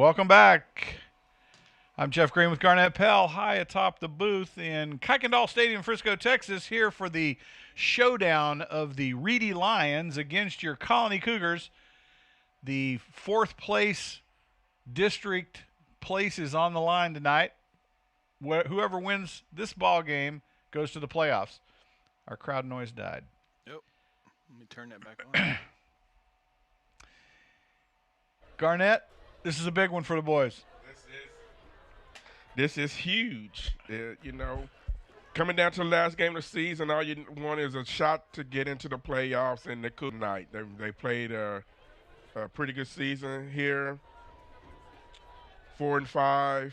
Welcome back. I'm Jeff Green with Garnett Pell, high atop the booth in Kuykendall Stadium, Frisco, Texas, here for the showdown of the Reedy Lions against your Colony Cougars. The fourth place district place is on the line tonight. Whoever wins this ball game goes to the playoffs. Our crowd noise died. Yep. Let me turn that back on. Garnett, this is a big one for the boys. This is huge. Coming down to the last game of the season, all you want is a shot to get into the playoffs, and they couldn't tonight. They played a pretty good season here, 4-5.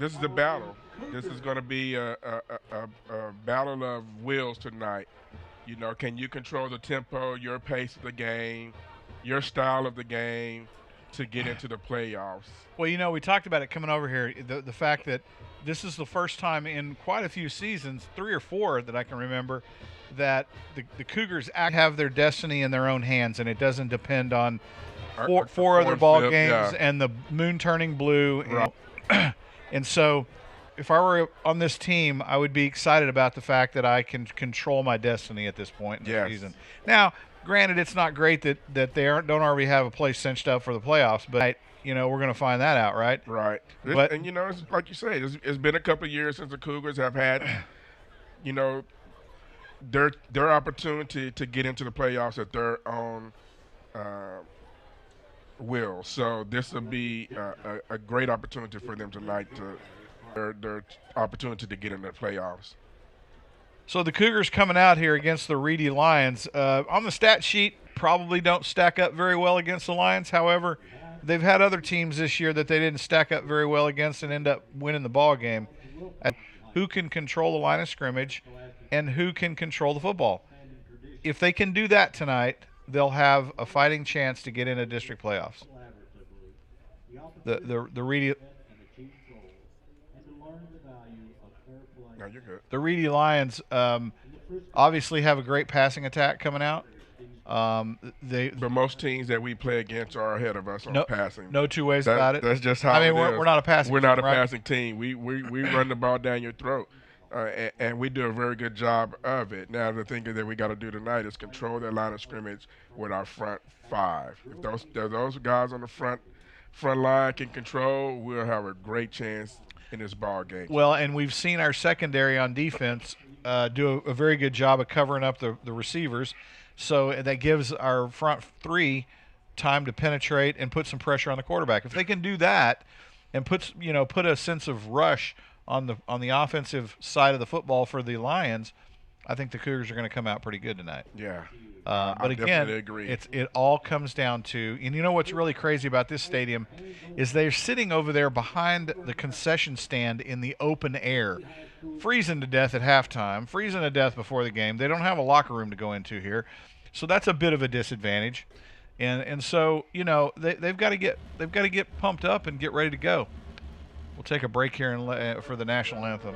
This is a battle. This is going to be a battle of wills tonight. Can you control the tempo, your pace of the game, your style of the game to get into the playoffs? Well, we talked about it coming over here, the fact that this is the first time in quite a few seasons, 3 or 4 that I can remember, that the Cougars have their destiny in their own hands, and it doesn't depend on four other ball games and the moon turning blue. Right. And so if I were on this team, I would be excited about the fact that I can control my destiny at this point in the season. Now, granted, it's not great that they don't already have a place cinched up for the playoffs, but we're going to find that out, right? Right. But, it's like you say, it's been a couple of years since the Cougars have had, their opportunity to get into the playoffs at their own will. So this will be a great opportunity for them tonight their opportunity to get into the playoffs. So the Cougars coming out here against the Reedy Lions. On the stat sheet, probably don't stack up very well against the Lions. However, they've had other teams this year that they didn't stack up very well against and end up winning the ball game. Who can control the line of scrimmage and who can control the football? If they can do that tonight, they'll have a fighting chance to get into district playoffs. The Reedy. No, you're good. The Reedy Lions obviously have a great passing attack coming out. But most teams that we play against are ahead of us on passing. No two ways about it. That's just how we're not a passing We're team, not a right? passing team. We run the ball down your throat, and we do a very good job of it. Now, the thing that we got to do tonight is control that line of scrimmage with our front 5. If those guys on the front line can control, we'll have a great chance in this ball game. Well, and we've seen our secondary on defense do a very good job of covering up the receivers, so that gives our front 3 time to penetrate and put some pressure on the quarterback. If they can do that and put a sense of rush on the offensive side of the football for the Lions, I think the Cougars are going to come out pretty good tonight. Yeah. But again, agree. It all comes down to, and what's really crazy about this stadium is they're sitting over there behind the concession stand in the open air, freezing to death at halftime, freezing to death before the game. They don't have a locker room to go into here, so that's a bit of a disadvantage. And so they've got to get pumped up and get ready to go. We'll take a break here for the national anthem.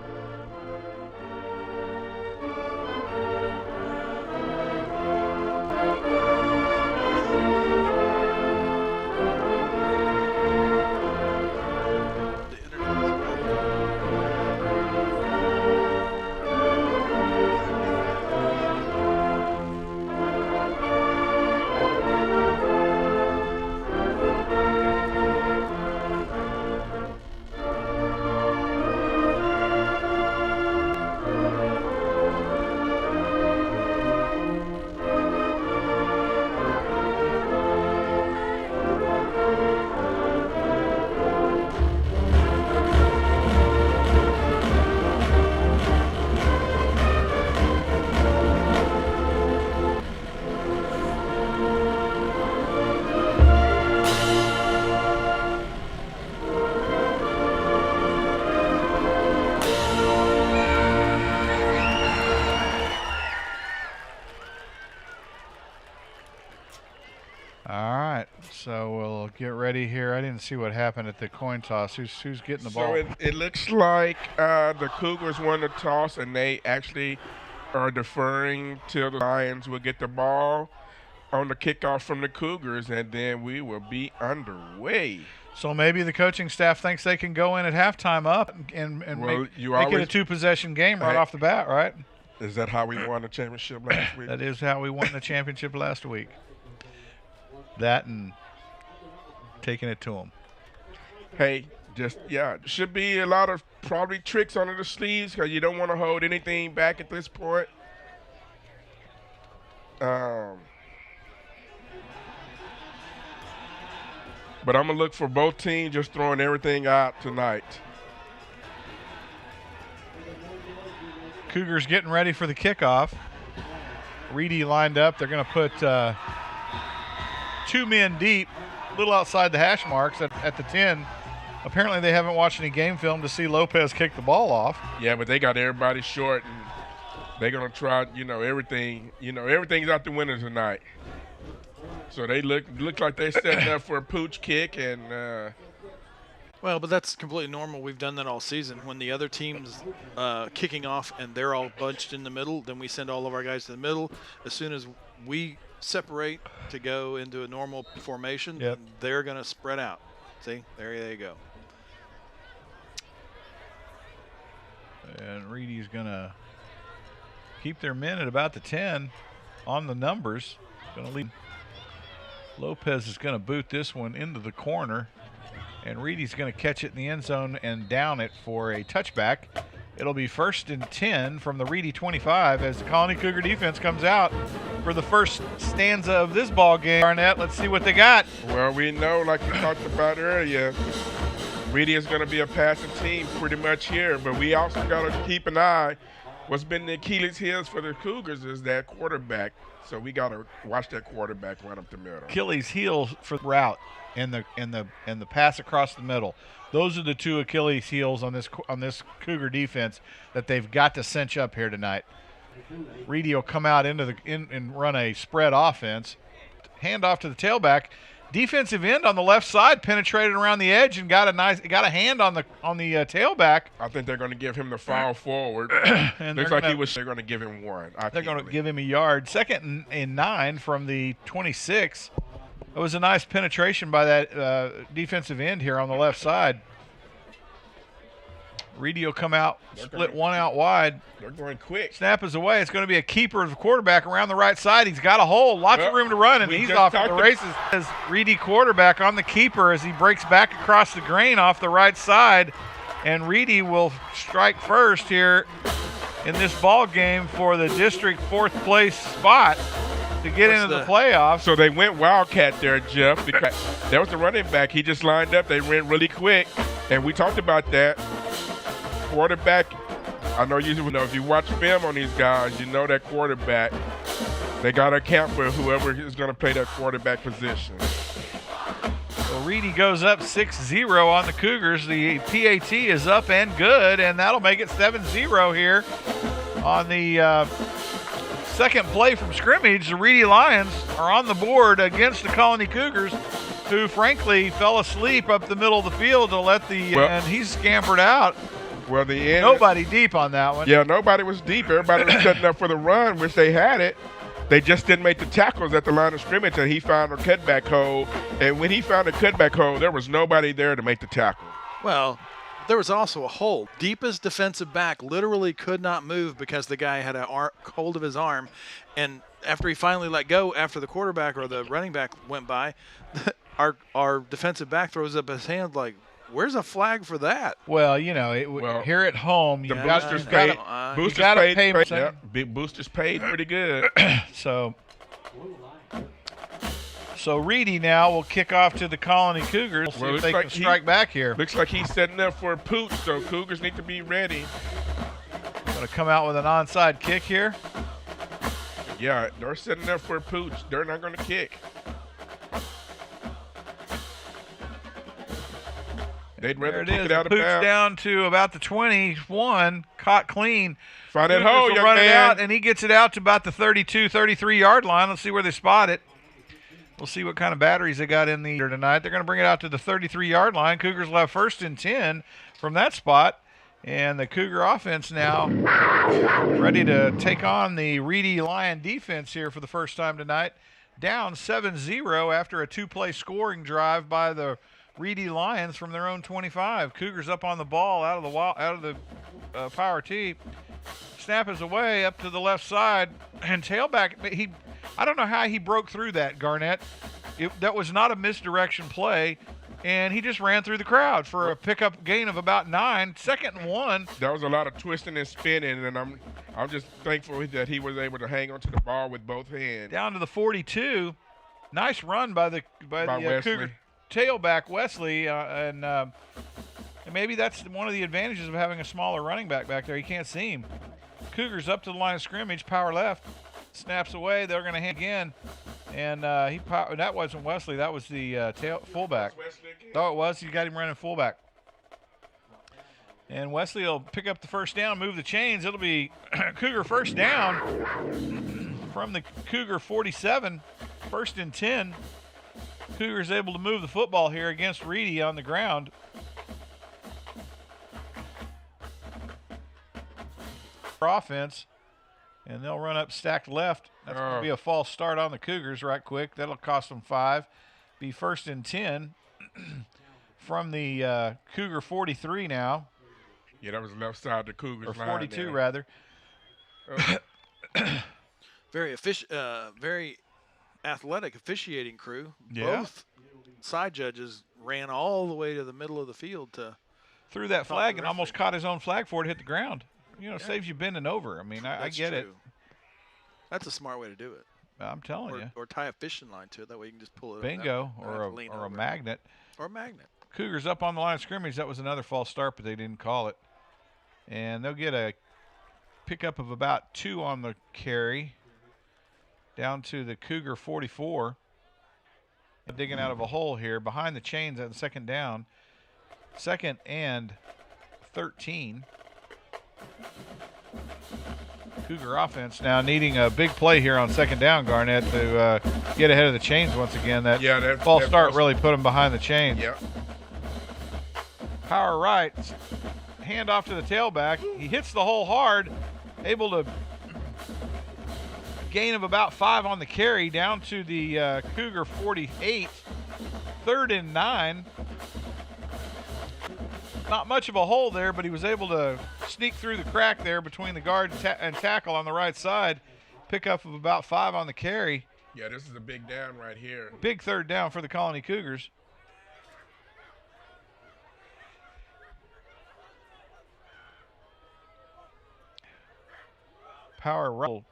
So we'll get ready here. I didn't see what happened at the coin toss. Who's getting the ball? So it looks like the Cougars won the toss, and they actually are deferring till the Lions will get the ball. on the kickoff from the Cougars, and then we will be underway. So maybe the coaching staff thinks they can go in at halftime up and make it a two-possession game right off the bat, right? Is that how we won the championship last week? That is how we won the championship last week. That and taking it to them. Hey, should be a lot of probably tricks under the sleeves because you don't want to hold anything back at this point. But I'm going to look for both teams just throwing everything out tonight. Cougars getting ready for the kickoff. Reedy lined up. They're going to put 2 men deep, a little outside the hash marks at the 10. Apparently they haven't watched any game film to see Lopez kick the ball off. Yeah, but they got everybody short, and they're going to try, everything. Everything's out the window tonight. So they look like they're setting up for a pooch kick, and well, but that's completely normal. We've done that all season. When the other team's kicking off and they're all bunched in the middle, then we send all of our guys to the middle. As soon as we separate to go into a normal formation, they're going to spread out. See, there you go. And Reedy's going to keep their men at about the 10 on the numbers. Going to lead. Lopez is going to boot this one into the corner, and Reedy's going to catch it in the end zone and down it for a touchback. It'll be 1st and 10 from the Reedy 25 as the Colony Cougar defense comes out for the first stanza of this ball game. Garnett, let's see what they got. Well, we know, like we talked about earlier, Reedy is going to be a passing team pretty much here, but we also got to keep an eye. What's been the Achilles heels for the Cougars is that quarterback. So we got to watch that quarterback run up the middle. Achilles heels for the route and the pass across the middle. Those are the two Achilles heels on this Cougar defense that they've got to cinch up here tonight. Reedy will come out and run a spread offense. Hand off to the tailback. Defensive end on the left side penetrated around the edge and got a hand on the tailback. I think they're going to give him the foul forward. And they're going to give him one. They're going to give him a yard. 2nd and 9 from the 26. It was a nice penetration by that defensive end here on the left side. Reedy will come out, split one out wide. They're going quick. Snap is away. It's going to be a keeper of the quarterback around the right side. He's got a hole, lots of room to run, and he's off to the races. As Reedy quarterback on the keeper as he breaks back across the grain off the right side, and Reedy will strike first here in this ball game for the district 4th place spot to get into the playoffs. So they went Wildcat there, Jeff, because that was the running back. He just lined up. They ran really quick, and we talked about that. Quarterback, I know if you watch film on these guys, you know that quarterback, they got to account for whoever is going to play that quarterback position. So Reedy goes up 6-0 on the Cougars. The PAT is up and good, and that'll make it 7-0 here on the second play from scrimmage. The Reedy Lions are on the board against the Colony Cougars, who frankly fell asleep up the middle of the field to let and he's scampered out. Well, the end. Nobody deep on that one. Yeah, nobody was deep. Everybody was setting up for the run, which they had it. They just didn't make the tackles at the line of scrimmage, and he found a cutback hole. And when he found a cutback hole, there was nobody there to make the tackle. Well, there was also a hole. Deepest defensive back literally could not move because the guy had a hold of his arm. And after he finally let go, after the quarterback or the running back went by, our defensive back throws up his hand like, where's a flag for that? Well, here at home, the boosters paid. Boosters paid pretty good. So Reedy now will kick off to the Colony Cougars. See if they can strike back here. Looks like he's setting up for a pooch, so Cougars need to be ready. Going to come out with an onside kick here. Yeah, they're setting up for a pooch. They're not going to kick. They'd rather kick it out of bounds. Pooch down to about the 21, caught clean. Find that hole, young man. It out, man. and he gets it out to about the 32, 33-yard line. Let's see where they spot it. We'll see what kind of batteries they got in the here tonight. They're going to bring it out to the 33-yard line. Cougars will have 1st and 10 from that spot. And the Cougar offense now ready to take on the Reedy Lion defense here for the first time tonight. down 7-0 after a two-play scoring drive by the Reedy Lions from their own 25. Cougars up on the ball out of the power tee. Snap is away up to the left side, and tailback. I don't know how he broke through that, Garnett. That was not a misdirection play, and he just ran through the crowd for a pickup gain of about 9. 2nd and 1. There was a lot of twisting and spinning, and I'm just thankful that he was able to hang onto the ball with both hands. Down to the 42. Nice run by the Cougar tailback Wesley, and maybe that's one of the advantages of having a smaller running back there. You can't see him. Cougars up to the line of scrimmage, power left, snaps away. They're going to hand again, and that wasn't Wesley. That was the fullback. Oh, it was. You got him running fullback. And Wesley will pick up the first down, move the chains. It'll be Cougar first down from the Cougar 47, 1st and 10. Cougars able to move the football here against Reedy on the ground. Offense, and they'll run up stacked left. That's going to be a false start on the Cougars right quick. That'll cost them 5. Be 1st and 10 from the Cougar 43 now. Yeah, that was left side of the Cougars. Or 42 rather. Very very athletic officiating crew. Yeah. Both side judges ran all the way to the middle of the field to threw that flag and almost caught his own flag for it, hit the ground. Saves you bending over. I mean, I get it. That's a smart way to do it. I'm telling you. Or tie a fishing line to it. That way you can just pull it. Bingo. Or a magnet. Or a magnet. Cougars up on the line of scrimmage. That was another false start, but they didn't call it. And they'll get a pickup of about 2 on the carry. Down to the Cougar 44. Digging out of a hole here behind the chains on the 2nd down. 2nd and 13. Cougar offense now needing a big play here on 2nd down, Garnett, to get ahead of the chains once again. That false start really put them behind the chains. Yep. Power right, hand off to the tailback. He hits the hole hard, able to gain of about 5 on the carry down to the Cougar 48. 3rd and 9. Not much of a hole there, but he was able to sneak through the crack there between the guard and tackle on the right side. Pickup of about 5 on the carry. Yeah, this is a big down right here. Big 3rd down for the Colony Cougars. Power roll.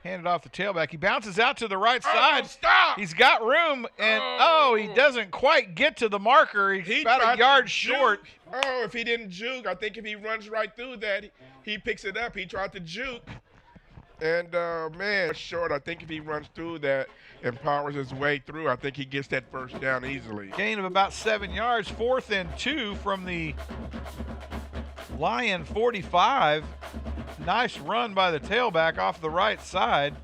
Handed off the tailback. He bounces out to the right side. Stop! He's got room, and he doesn't quite get to the marker. He's about a yard short. Oh, if he didn't juke, I think if he runs right through that, he picks it up. He tried to juke. And, man, short. I think if he runs through that and powers his way through, I think he gets that first down easily. Gain of about 7 yards. 4th and 2 from the Lion 45. Nice run by the tailback off the right side.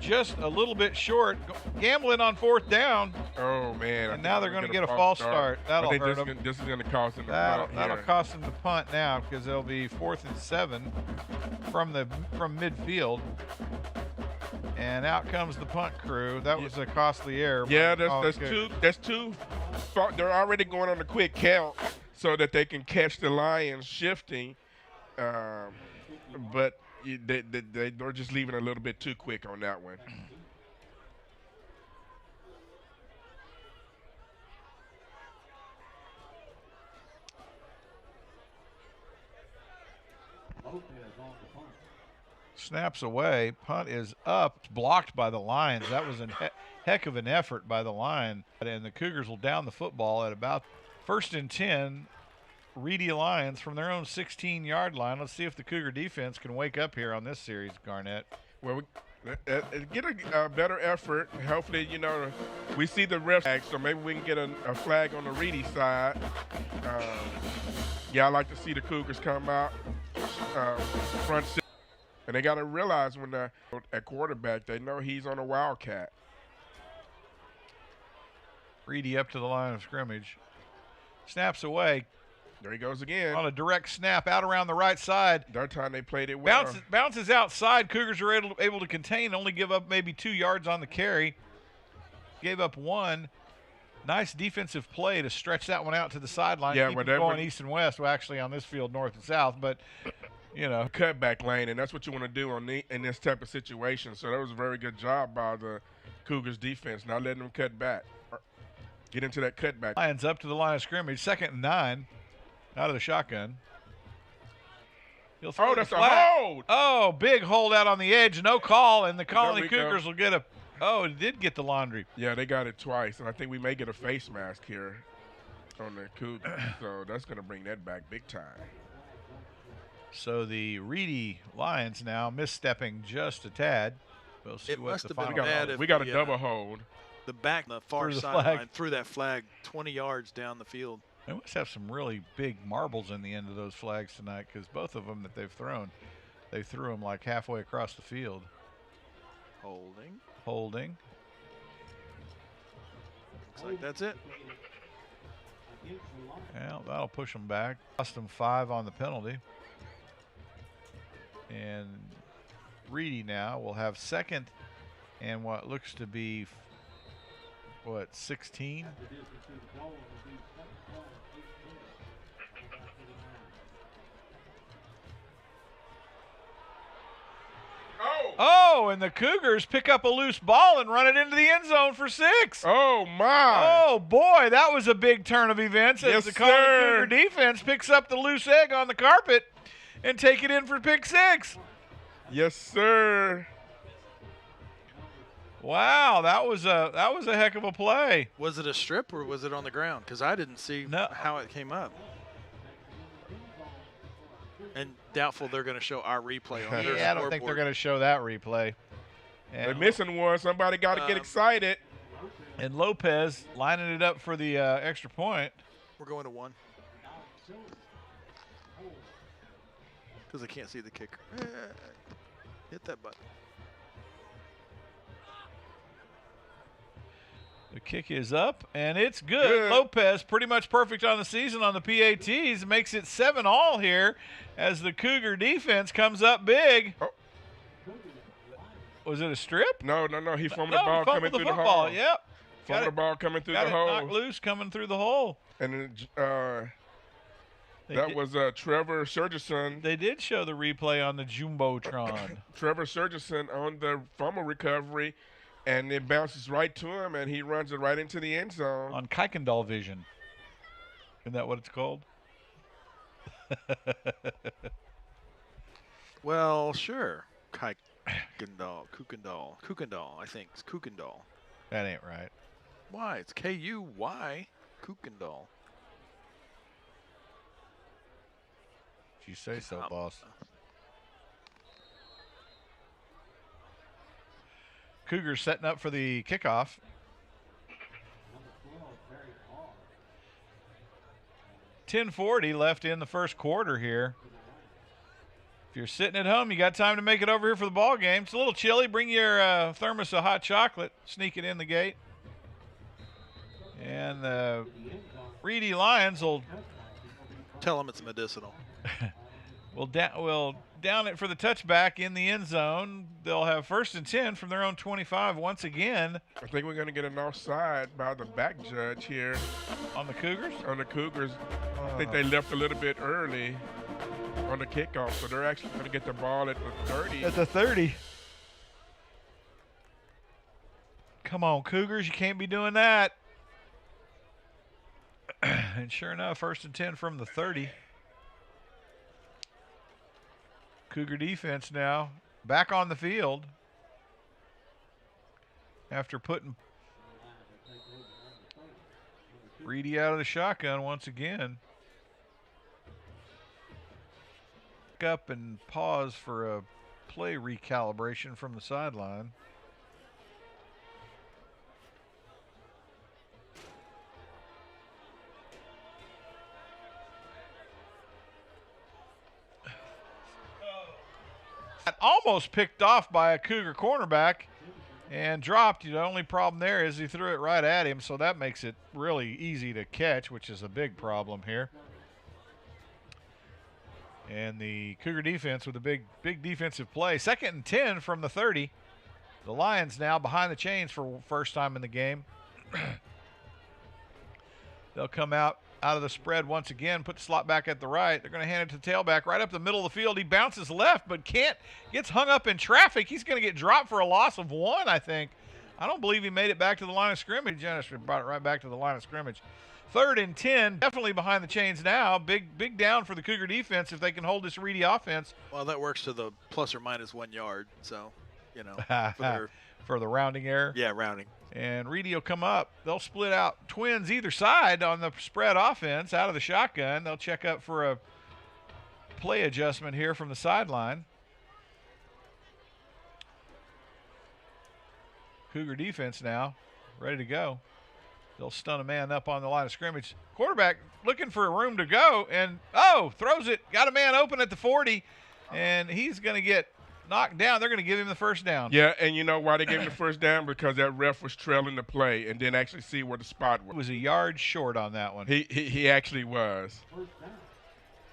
Just a little bit short. Gambling on 4th down. Oh, man. And now they're going to get a false start. That'll hurt them. This is going to cost them the punt. That'll cost them the punt now because it'll be 4th and 7 from midfield. And out comes the punt crew. That was a costly error. Yeah, that's two. They're already going on a quick count so that they can catch the Lions shifting. But they're just leaving a little bit too quick on that one. Snaps away. Punt is up. Blocked by the Lions. That was a heck of an effort by the Lion. And the Cougars will down the football at about 1st and 10. Reedy Lions from their own 16-yard line. Let's see if the Cougar defense can wake up here on this series, Garnett. Well, get a better effort. Hopefully, we see the ref flag, so maybe we can get a flag on the Reedy side. I like to see the Cougars come out front. And they got to realize when they're at quarterback, they know he's on a wildcat. Reedy up to the line of scrimmage. Snaps away. There he goes again. On a direct snap out around the right side. That time they played it well. Bounces outside. Cougars are able to contain, only give up maybe 2 yards on the carry. gave up one. Nice defensive play to stretch that one out to the sideline. Yeah, keep it whatever. going east and west. Well, actually on this field, north and south, but cutback lane, and that's what you want to do in this type of situation. So that was a very good job by the Cougars defense, not letting them cut back. Get into that cutback. Lions up to the line of scrimmage, 2nd and 9, out of the shotgun. Oh, that's a hold. Oh, big hold out on the edge, no call, and the Colony Cougars will get it did get the laundry. Yeah, they got it twice, and I think we may get a face mask here on the Cougars. So that's going to bring that back big time. So the Reedy Lions now misstepping just a tad. We'll see what the final. We got a double hold. The back, the far sideline, threw that flag 20 yards down the field. They must have some really big marbles in the end of those flags tonight, because both of them that they've thrown, they threw them like halfway across the field. Holding. Looks like that's it. Well, that'll push them back. Cost them 5 on the penalty. And Reedy now will have 2nd and what looks to be, 16? Oh, and the Cougars pick up a loose ball and run it into the end zone for 6. Oh, my. Oh, boy, that was a big turn of events as the Colony Cougar defense picks up the loose egg on the carpet and take it in for pick 6. Yes, sir. Wow, that was a heck of a play. Was it a strip or was it on the ground? Because I didn't see how it came up. And doubtful they're going to show our replay on their I don't think they're going to show that replay. And they're missing one. Somebody got to get excited. And Lopez lining it up for the extra point. We're going to 1. Because I can't see the kicker. Hit that button. The kick is up, and it's good. Lopez pretty much perfect on the season on the PATs. Makes it 7-all here as the Cougar defense comes up big. Oh. Was it a strip? No. He fumbled the ball coming through the hole. Yep. Fumbled the ball coming through the hole. Knocked loose coming through the hole. And that was Trevor Surgison. They did show the replay on the Jumbotron. Trevor Surgison on the fumble recovery. And it bounces right to him, and he runs it right into the end zone. On Kuykendall vision. Isn't that what it's called? Well, sure. Kuykendall, I think. It's Kuykendall. That ain't right. Why? It's Kuy, Kuykendall. If you say so, boss. Cougars setting up for the kickoff. $10:40 left in the first quarter here. If you're sitting at home, you got time to make it over here for the ball game. It's a little chilly. Bring your thermos of hot chocolate. Sneak it in the gate. And the Reedy Lions will tell them it's medicinal. We'll down it for the touchback in the end zone. They'll have 1st and 10 from their own 25 once again. I think we're going to get an offside by the back judge here. On the Cougars? On the Cougars. I think they left a little bit early on the kickoff, so they're actually going to get the ball at the 30. At the 30. Come on, Cougars, you can't be doing that. And sure enough, 1st and 10 from the 30. Cougar defense now back on the field after putting Reedy out of the shotgun once again. Up and pause for a play recalibration from the sideline. Almost picked off by a Cougar cornerback and dropped. The only problem there is he threw it right at him, so that makes it really easy to catch, which is a big problem here. And the Cougar defense with a big defensive play. 2nd and 10 from the 30. The Lions now behind the chains for first time in the game. They'll come out of the spread once again, put the slot back at the right. They're going to hand it to tailback right up the middle of the field. He bounces left, but gets hung up in traffic. He's going to get dropped for a loss of 1, I think. I don't believe he made it back to the line of scrimmage. Just brought it right back to the line of scrimmage. 3rd and 10, definitely behind the chains now. Big down for the Cougar defense if they can hold this Reedy offense. Well, that works to the plus or minus 1 yard, so, for the rounding error. Yeah, rounding. And Reedy will come up. They'll split out twins either side on the spread offense out of the shotgun. They'll check up for a play adjustment here from the sideline. Cougar defense now ready to go. They'll stun a man up on the line of scrimmage. Quarterback looking for a room to go and, throws it. Got a man open at the 40, and he's going to get knocked down. They're going to give him the first down. Yeah, and you know why they gave him the first down? Because that ref was trailing the play and didn't actually see where the spot was. He was a yard short on that one. He actually was.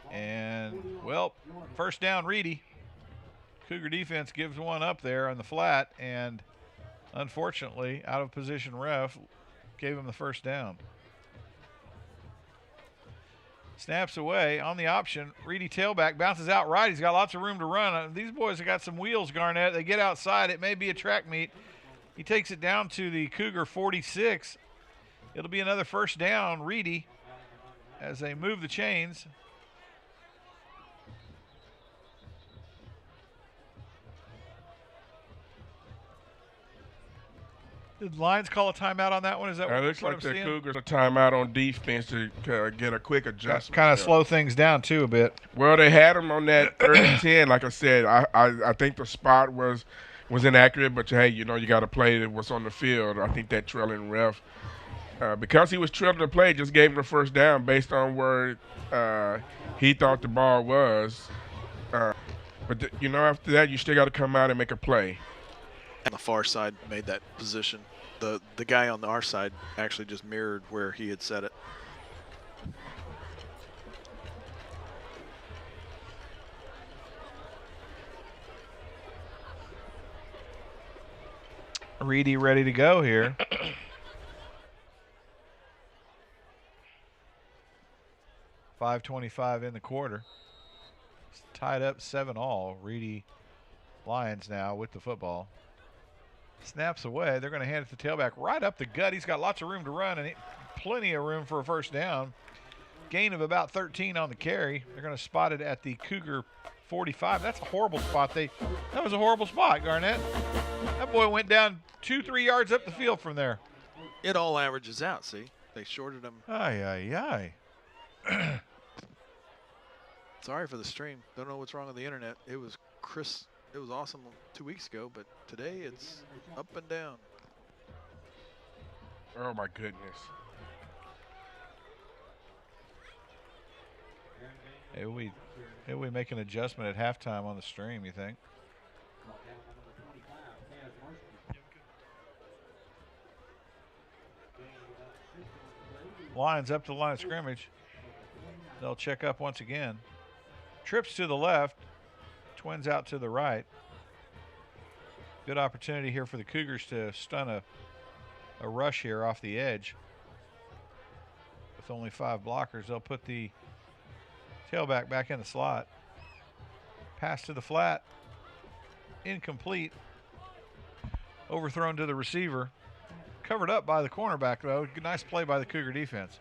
And, first down, Reedy. Cougar defense gives one up there on the flat, and unfortunately, out of position ref gave him the first down. Snaps away on the option. Reedy tailback bounces out right. He's got lots of room to run. These boys have got some wheels, Garnett. They get outside. It may be a track meet. He takes it down to the Cougar 46. It'll be another first down, Reedy, as they move the chains. Did Lions call a timeout on that one? Is that It looks like the Cougars a timeout on defense to get a quick adjustment. Kind of slow things down, too, a bit. Well, they had them on that 3rd and 10. Like I said, I think the spot was inaccurate, but, hey, you got to play what's on the field. I think that trailing ref, because he was trailing the play, just gave him the first down based on where he thought the ball was. But, after that, you still got to come out and make a play. On the far side made that position. The guy on our side actually just mirrored where he had set it. Reedy ready to go here. .525 in the quarter. It's tied up 7-all. Reedy Lions now with the football. Snaps away. They're going to hand it to tailback right up the gut. He's got lots of room to run and plenty of room for a first down. Gain of about 13 on the carry. They're going to spot it at the Cougar 45. That's a horrible spot. That was a horrible spot, Garnett. That boy went down 2-3 yards up the field from there. It all averages out, see? They shorted him. Aye. Sorry for the stream. Don't know what's wrong with the internet. It was crisp. It was awesome 2 weeks ago, but today it's up and down. Oh, my goodness. Maybe we make an adjustment at halftime on the stream, you think? Lions up to the line of scrimmage. They'll check up once again. Trips to the left. Twins out to the right. Good opportunity here for the Cougars to stun a rush here off the edge. With only 5 blockers, they'll put the tailback back in the slot. Pass to the flat. Incomplete. Overthrown to the receiver. Covered up by the cornerback, though. Nice play by the Cougar defense.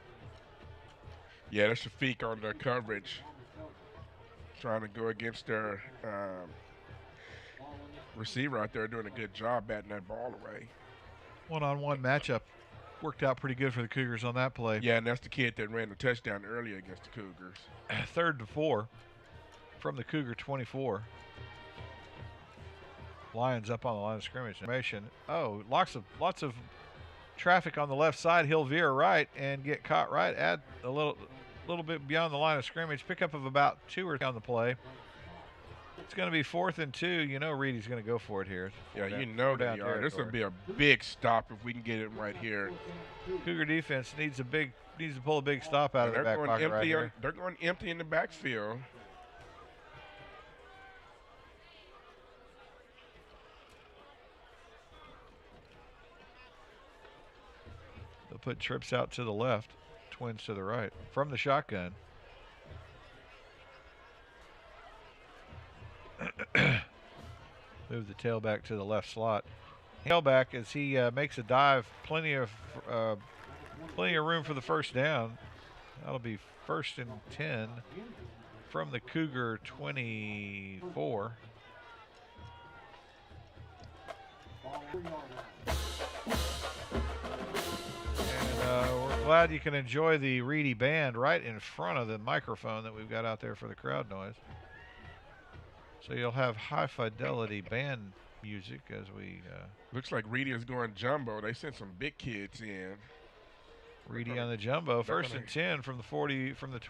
Yeah, that's Shafiq on the coverage. Trying to go against their receiver out there, doing a good job batting that ball away. One-on-one matchup worked out pretty good for the Cougars on that play. Yeah, and that's the kid that ran the touchdown earlier against the Cougars. 3rd and 4 from the Cougar 24. Lions up on the line of scrimmage. Lots of traffic on the left side. He'll veer right and get caught right at a little bit beyond the line of scrimmage. Pickup of about 2 or 3 on the play. It's going to be 4th and 2. Reedy's going to go for it here. Yeah, they are. This will be a big stop if we can get it right here. Cougar defense needs to pull a big stop out of the back pocket right here. They're going empty in the backfield. put trips out to the left, twins to the right from the shotgun. Move the tailback to the left slot. Tailback as he makes a dive. Plenty of room for the first down. That'll be 1st and 10 from the Cougar 24. We're glad you can enjoy the Reedy band right in front of the microphone that we've got out there for the crowd noise. So you'll have high fidelity band music as we. Looks like Reedy is going jumbo. They sent some big kids in. Reedy on the jumbo. 1st and 10 from the 40 from the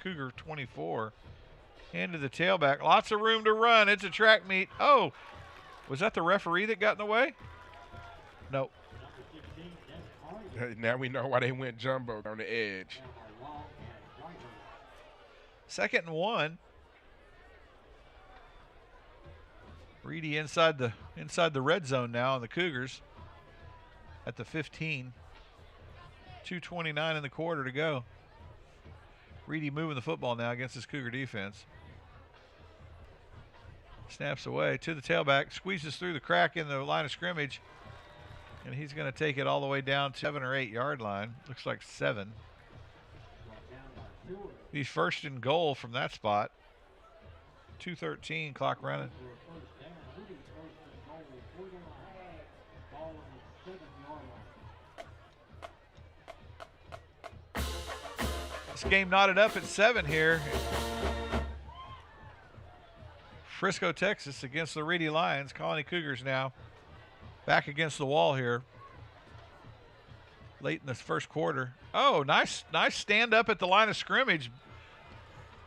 Cougar 24. Hand to the tailback. Lots of room to run. It's a track meet. Oh, was that the referee that got in the way? No. Now we know why they went jumbo on the edge. 2nd and 1. Reedy inside the red zone now on the Cougars at the 15. 2:29 in the quarter to go. Reedy moving the football now against his Cougar defense. Snaps away to the tailback, squeezes through the crack in the line of scrimmage, and he's going to take it all the way down to 7 or 8 yard line. Looks like 7. He's 1st and goal from that spot. 2:13 clock running. This game knotted up at 7 here. Frisco, Texas against the Reedy Lions. Colony Cougars now back against the wall here late in this first quarter. Oh, nice stand up at the line of scrimmage.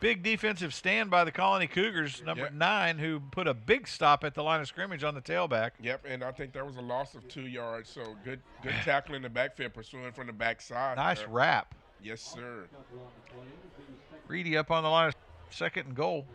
Big defensive stand by the Colony Cougars, number 9, who put a big stop at the line of scrimmage on the tailback. Yep, and I think there was a loss of 2 yards, so good tackle in the backfield, pursuing from the backside. Nice wrap. Yes, sir. Reedy up on the line of 2nd and goal.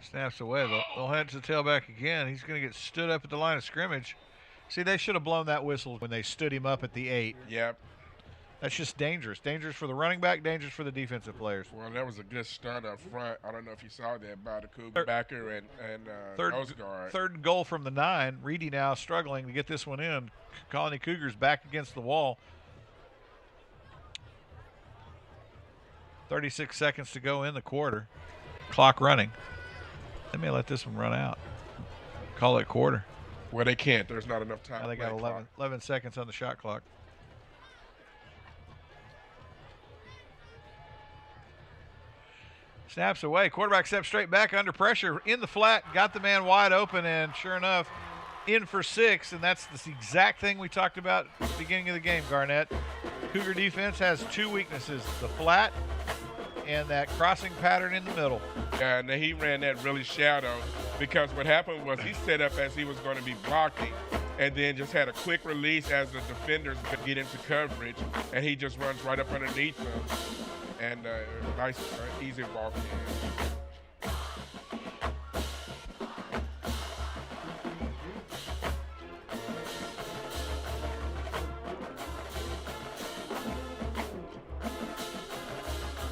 Snaps away. They'll head to the tailback again. He's going to get stood up at the line of scrimmage. See, they should have blown that whistle when they stood him up at the 8. Yep. That's just dangerous. Dangerous for the running back, dangerous for the defensive players. Well, that was a good stunt up front. I don't know if you saw that by the Cougar backer and nose guard. 3rd and goal from the 9. Reedy now struggling to get this one in. Colony Cougars back against the wall. 36 seconds to go in the quarter. Clock running. They may let this one run out. Call it quarter. Well, they can't. There's not enough time. Now they got 11 seconds on the shot clock. Snaps away. Quarterback steps straight back under pressure in the flat. Got the man wide open, and sure enough, in for 6. And that's the exact thing we talked about at the beginning of the game, Garnett. Cougar defense has 2 weaknesses, the flat and that crossing pattern in the middle. Yeah, and he ran that really shallow because what happened was he set up as he was going to be blocking and then just had a quick release as the defenders get into coverage, and he just runs right up underneath them. And nice, easy walk in.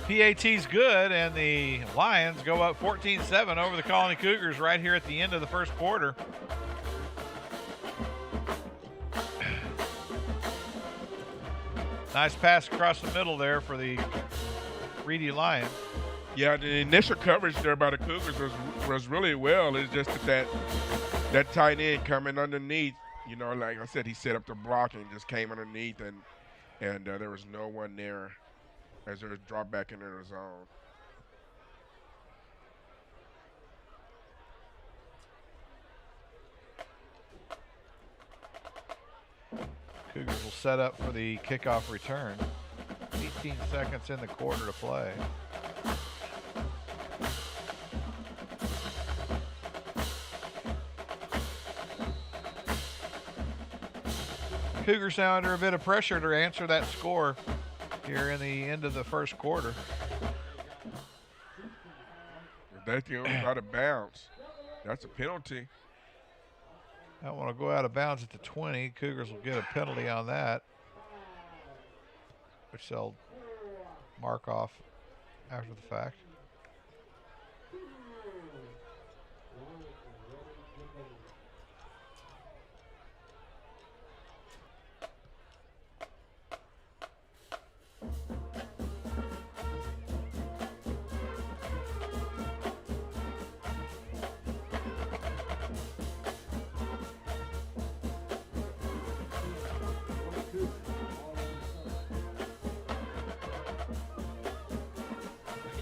PAT's good, and the Lions go up 14-7 over the Colony Cougars right here at the end of the first quarter. Nice pass across the middle there for the Reedy Lions. Yeah, the initial coverage there by the Cougars was really well. It's just that tight end coming underneath. You know, like I said, he set up the block and just came underneath, and there was no one there as they dropped back into the zone. Cougars will set up for the kickoff return. 18 seconds in the quarter to play. Cougars now under a bit of pressure to answer that score here in the end of the first quarter. If they can out of bounds, that's a penalty. I want to go out of bounds at the 20. Cougars will get a penalty on that, which they'll mark off after the fact.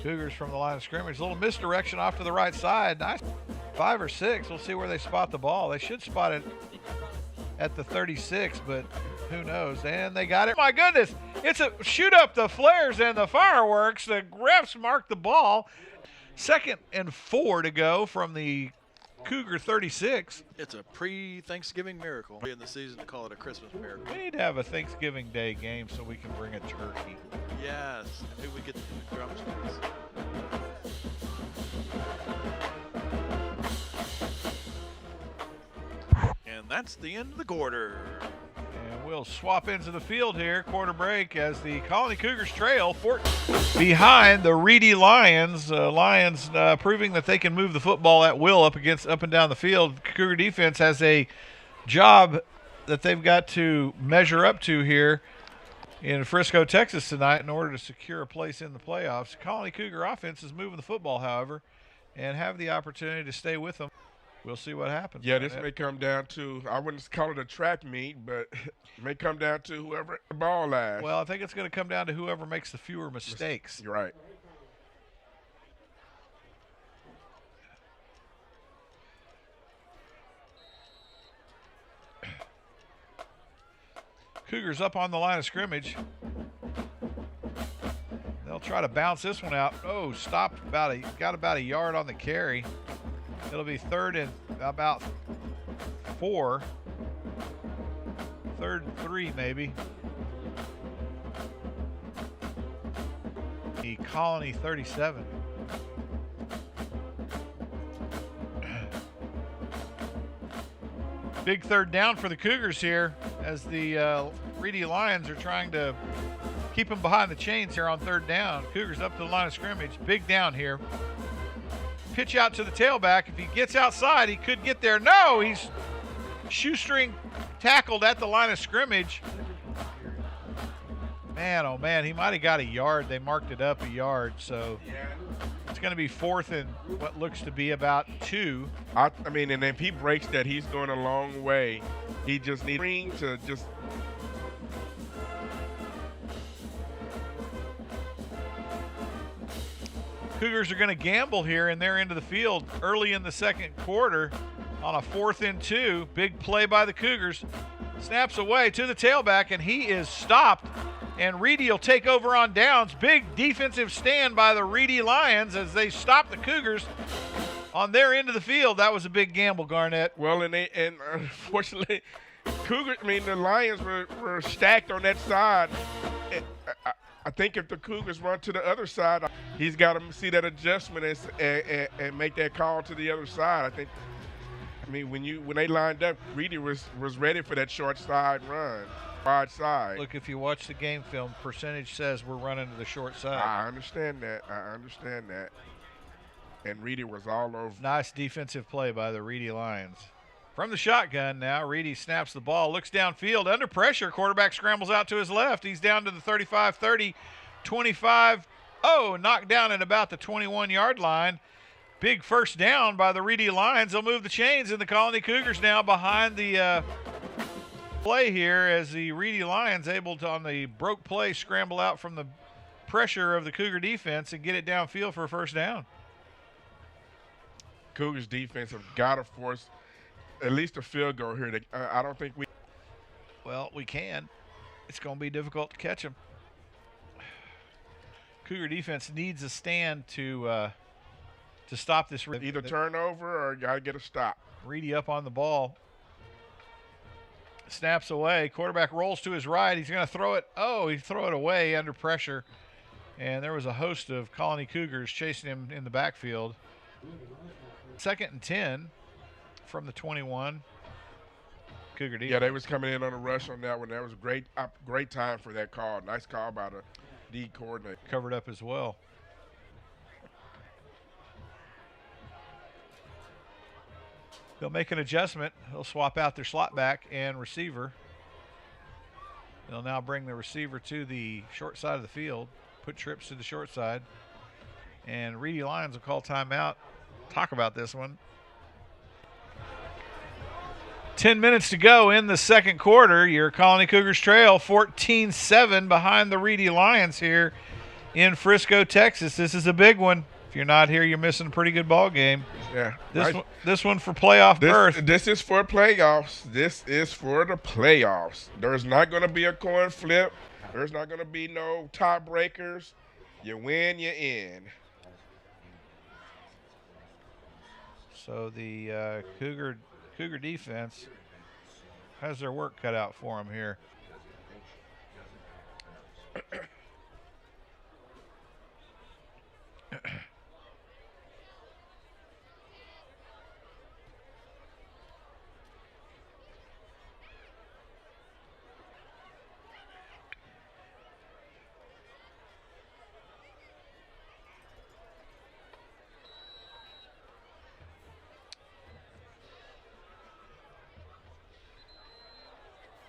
Cougars from the line of scrimmage. A little misdirection off to the right side. Nice 5 or 6. We'll see where they spot the ball. They should spot it at the 36, but who knows. And they got it. My goodness. It's a shoot up the flares and the fireworks. The refs mark the ball. 2nd and 4 to go from the Cougar 36. It's a pre-Thanksgiving miracle in the season to call it a Christmas miracle. We need to have a Thanksgiving Day game so we can bring a turkey. Yes. Maybe we get the drumsticks. And that's the end of the quarter. And we'll swap into the field here, quarter break, as the Colony Cougars trail behind the Reedy Lions. Lions proving that they can move the football at will up and down the field. Cougar defense has a job that they've got to measure up to here in Frisco, Texas tonight in order to secure a place in the playoffs. Colony Cougar offense is moving the football, however, and have the opportunity to stay with them. We'll see what happens. Yeah, this may come down to, I wouldn't call it a track meet, but it may come down to whoever the ball last. Well, I think it's going to come down to whoever makes the fewer mistakes. You're right. Cougars up on the line of scrimmage. They'll try to bounce this one out. Oh, stopped got about a yard on the carry. It'll be 3rd and about 4. 3rd and 3 maybe. The Colony 37. Big 3rd down for the Cougars here as the Reedy Lions are trying to keep them behind the chains here on 3rd down. Cougars up to the line of scrimmage. Big down here. Pitch out to the tailback. If he gets outside, he could get there. No, he's shoestring tackled at the line of scrimmage. Man, oh man, he might have got a yard. They marked it up a yard, so it's going to be 4th and what looks to be about 2. I mean, and if he breaks that, he's going a long way. He just needs to just. Cougars are going to gamble here in their end of the field early in the 2nd quarter on a 4th and 2. Big play by the Cougars. Snaps away to the tailback, and he is stopped. And Reedy will take over on downs. Big defensive stand by the Reedy Lions as they stop the Cougars on their end of the field. That was a big gamble, Garnett. Well, and unfortunately, the Lions were stacked on that side. I think if the Cougars run to the other side, he's got to see that adjustment and make that call to the other side. When they lined up, Reedy was ready for that short side run, wide side. Look, if you watch the game film, percentage says we're running to the short side. I understand that. And Reedy was all over. Nice defensive play by the Reedy Lions. From the shotgun now, Reedy snaps the ball, looks downfield, under pressure. Quarterback scrambles out to his left. He's down to the 35, 30, 25. Oh, knocked down at about the 21-yard line. Big first down by the Reedy Lions. They'll move the chains, and the Colony Cougars now behind the play here as the Reedy Lions able to, on the broke play, scramble out from the pressure of the Cougar defense and get it downfield for a first down. Cougars defense have got to force at least a field goal here. I don't think we. Well, we can. It's going to be difficult to catch them. Cougar defense needs a stand to stop this. Either turnover or got to get a stop. Reedy up on the ball. Snaps away. Quarterback rolls to his right. He's going to throw it. Oh, he throw it away under pressure. And there was a host of Colony Cougars chasing him in the backfield. 2nd and 10 from the 21. Cougar defense. Yeah, they was coming in on a rush on that one. That was a great time for that call. Nice call by the D coordinator. Covered up as well. They'll make an adjustment. They'll swap out their slot back and receiver. They'll now bring the receiver to the short side of the field, put trips to the short side. And Reedy Lions will call timeout. Talk about this one. 10 minutes to go in the second quarter. Your Colony Cougars trail 14-7 behind the Reedy Lions here in Frisco, Texas. This is a big one. If you're not here, you're missing a pretty good ball game. Yeah. This one for playoff berth. This is for playoffs. This is for the playoffs. There's not going to be a coin flip. There's not going to be no tiebreakers. You win, you in. So the Cougar defense has their work cut out for them here.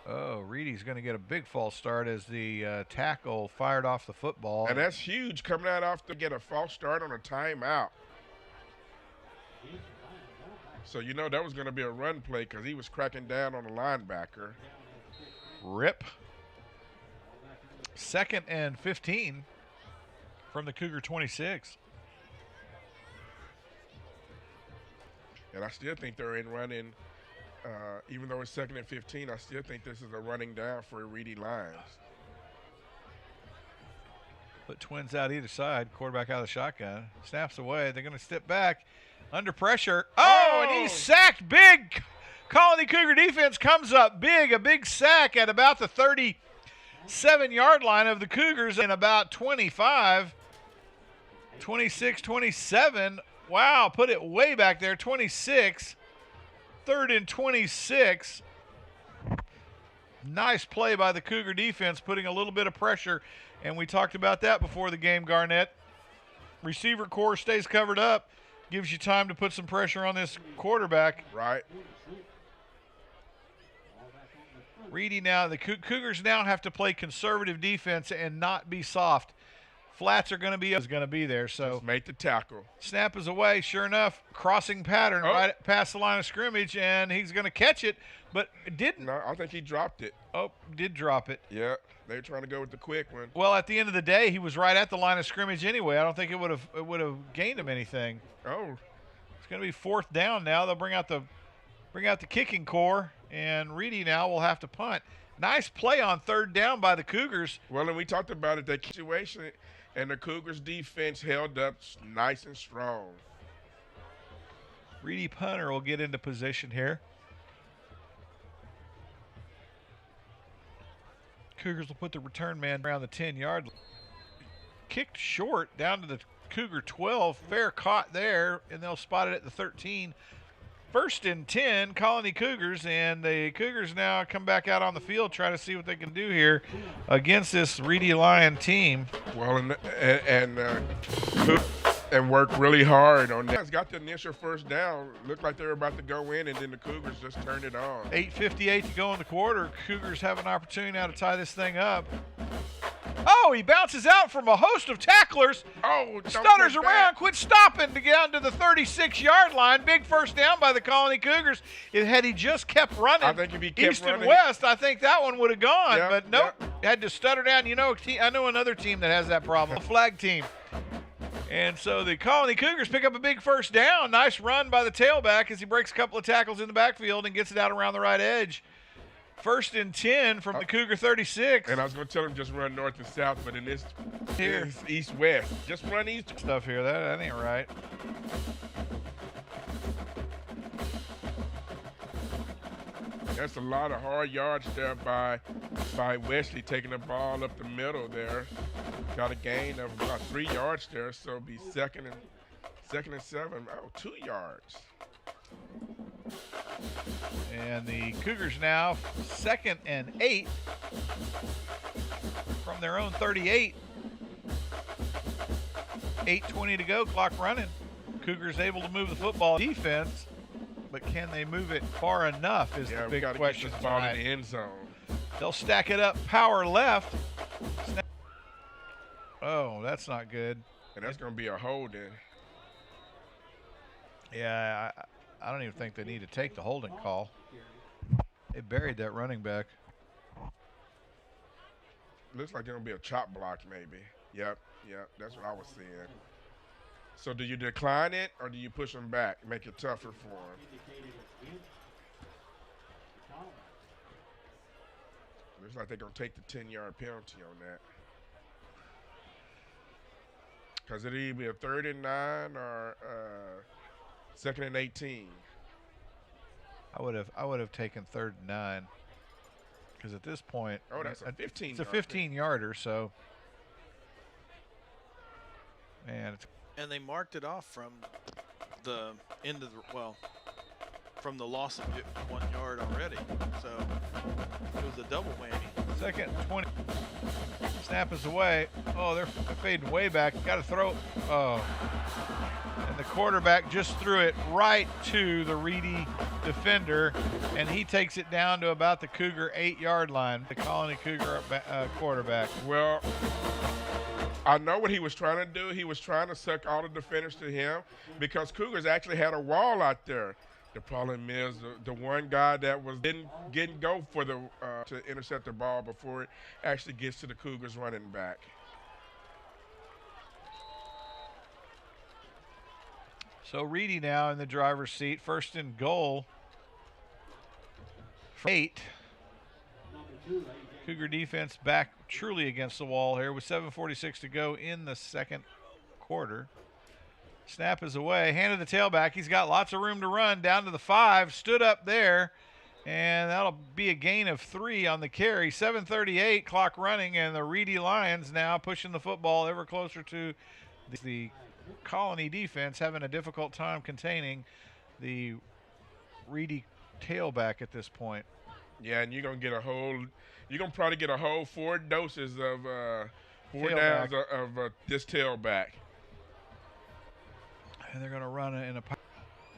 Oh, Reedy's going to get a big false start as the tackle fired off the football. And that's huge, coming out off to get a false start on a timeout. So you know that was going to be a run play because he was cracking down on the linebacker. Rip. 2nd and 15 from the Cougar 26. And I still think they're in running. Even though it's 2nd and 15, I still think this is a running down for Reedy Lions. Put twins out either side. Quarterback out of the shotgun. Snaps away. They're going to step back. Under pressure. Oh, and he's sacked big. Colony Cougar defense comes up big. A big sack at about the 37-yard line of the Cougars in about 25. 26, 27. Wow, put it way back there. 26. 3rd and 26. Nice play by the Cougar defense, putting a little bit of pressure. And we talked about that before the game, Garnett. Receiver core stays covered up. Gives you time to put some pressure on this quarterback. Right. Reedy now, the Cougars now have to play conservative defense and not be soft. Flats are going to be there. So just make the tackle. Snap is away. Sure enough, crossing pattern right past the line of scrimmage, and he's going to catch it, but didn't. No, I think he dropped it. Oh, did drop it. Yeah, they were trying to go with the quick one. Well, at the end of the day, he was right at the line of scrimmage anyway. I don't think it would have gained him anything. Oh, it's going to be 4th down now. They'll bring out the kicking core, and Reedy now will have to punt. Nice play on 3rd down by the Cougars. Well, and we talked about it, that situation. And the Cougars' defense held up nice and strong. Reedy punter will get into position here. Cougars will put the return man around the 10-yard line. Kicked short down to the Cougar 12. Fair caught there, and they'll spot it at the 13. 1st and 10, Colony Cougars, and the Cougars now come back out on the field, try to see what they can do here against this Reedy Lion team. Well, and work really hard on that. Got the initial 1st down. Looked like they were about to go in, and then the Cougars just turned it on. 8:58 to go in the quarter. Cougars have an opportunity now to tie this thing up. Oh, he bounces out from a host of tacklers. Oh, stutters around, quit stopping to get down to the 36-yard line. Big 1st down by the Colony Cougars. Had he just kept running I think if he kept east running, and west, I think that one would have gone. Yeah, but nope, had to stutter down. You know, I know another team that has that problem, a flag team. And so the Colony Cougars pick up a big 1st down. Nice run by the tailback as he breaks a couple of tackles in the backfield and gets it out around the right edge. 1st and 10 from the Cougar 36. And I was going to tell him just run north and south, but in this here east-west. Just run east. Stuff here. That ain't right. That's a lot of hard yards there by Wesley taking the ball up the middle there. Got a gain of about 3 yards there, so it'll be second and 7. Oh, 2 yards. And the Cougars now 2nd and 8 from their own 38. 8:20 to go, clock running. Cougars able to move the football defense, but can they move it far enough is the big question. Get this ball in the end zone. They'll stack it up, power left. Oh, that's not good. And that's going to be a holding. Yeah, I don't even think they need to take the holding call. They buried that running back. Looks like it's going to be a chop block maybe. Yep, that's what I was seeing. So do you decline it or do you push them back, make it tougher for them? Looks like they're going to take the 10-yard penalty on that. Because it'll either be a 3rd and 9 or 2nd and 18. I would have taken 3rd and 9. Because at this point, that's a 15. It's a 15-yarder, so. Man, and they marked it off from the end of from the loss of 1 yard already. So it was a double whammy. 2nd and 20. Snap is away. Oh, they're fading way back. Got to throw. Oh. And the quarterback just threw it right to the Reedy defender, and he takes it down to about the Cougar 8-yard line, the Colony Cougar quarterback. Well, I know what he was trying to do. He was trying to suck all the defenders to him because Cougars actually had a wall out there. The problem is the one guy that didn't go for the to intercept the ball before it actually gets to the Cougars running back. So Reedy now in the driver's seat, 1st and goal. 8. Cougar defense back truly against the wall here with 7:46 to go in the 2nd quarter. Snap is away, handed the tailback. He's got lots of room to run down to the 5, stood up there, and that'll be a gain of 3 on the carry. 7:38, clock running, and the Reedy Lions now pushing the football ever closer to the Colony defense, having a difficult time containing the Reedy tailback at this point. Yeah, and you're going to probably get a whole 4 doses of 4 tailback. downs of this tailback. And they're going to run it in a.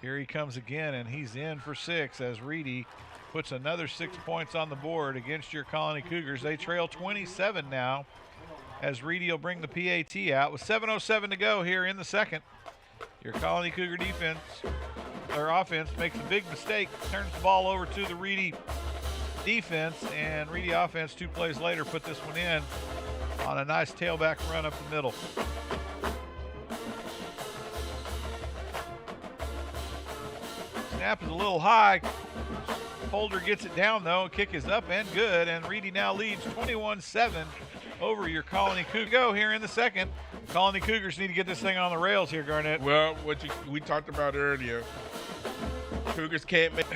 Here he comes again, and he's in for 6 as Reedy puts another 6 points on the board against your Colony Cougars. They trail 27 now as Reedy will bring the PAT out with 7:07 to go here in the 2nd. Your Colony Cougar defense, their offense, makes a big mistake, turns the ball over to the Reedy defense, and Reedy offense 2 plays later put this one in on a nice tailback run up the middle. Snap is a little high. Holder gets it down though. Kick is up and good, and Reedy now leads 21-7 over your Colony Cougars. Go here in the 2nd. Colony Cougars need to get this thing on the rails here, Garnett. Well, we talked about earlier, Cougars can't make.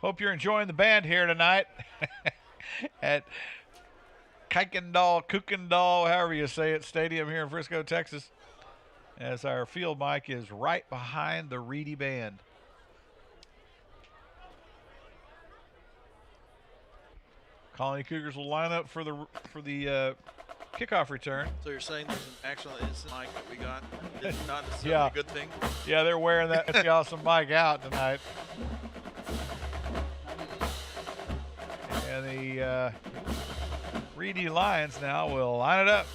Hope you're enjoying the band here tonight at Kuykendall, however you say it, stadium here in Frisco, Texas, as our field mic is right behind the Reedy band. Colony Cougars will line up for the kickoff return. So you're saying there's an actual instant mic that we got? It's not necessarily a good thing? Yeah, they're wearing that awesome mic out tonight. And the Reedy Lions now will line it up.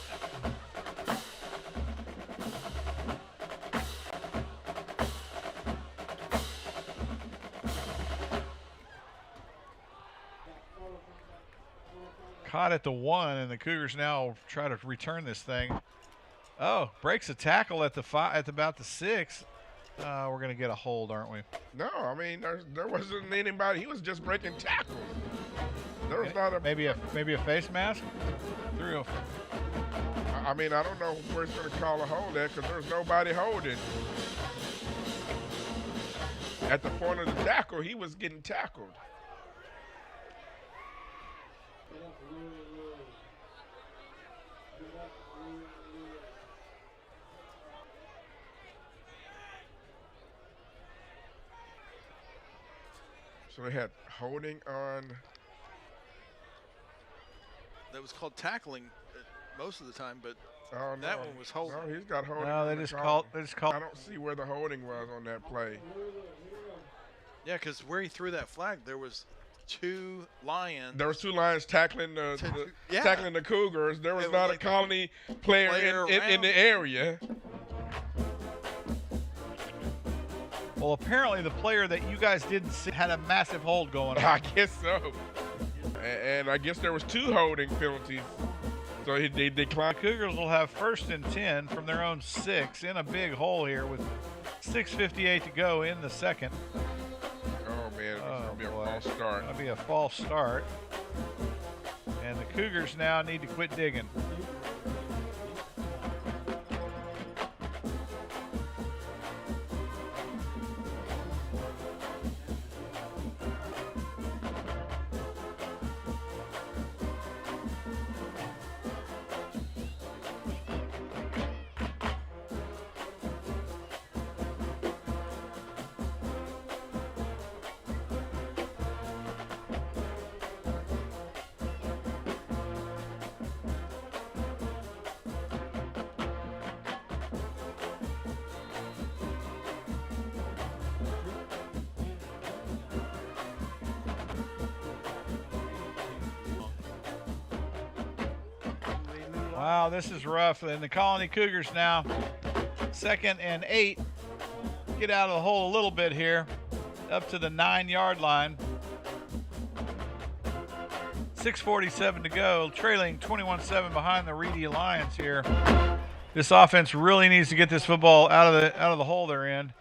Caught at the 1, and the Cougars now try to return this thing. Oh, breaks a tackle at the 5, at about the 6. We're going to get a hold, aren't we? No, I mean there wasn't anybody. He was just breaking tackles. There was not a maybe a face mask. Through. I mean, I don't know where it's going to call a hold at because there's nobody holding. At the point of the tackle, he was getting tackled. So they had holding on. That was called tackling most of the time, but Oh, no. that one was holding. No, he's got holding. No, on they the just call. called. I don't see where the holding was on that play. Yeah, because where he threw that flag, there was 2 Lions. There was 2 Lions tackling tackling the Cougars. There was It was not like a Colony player in the area. Well, apparently the player that you guys didn't see had a massive hold going on. I guess so. And I guess there was 2 holding penalties. So they declined. The Cougars will have 1st and 10 from their own 6 in a big hole here with 6:58 to go in the second. Oh, man, it's going to be a false start. That'll be a false start. And the Cougars now need to quit digging. Wow, this is rough. And the Colony Cougars now, 2nd and 8. Get out of the hole a little bit here, up to the 9-yard line. 6:47 to go, trailing 21-7 behind the Reedy Lions here. This offense really needs to get this football out of the hole they're in.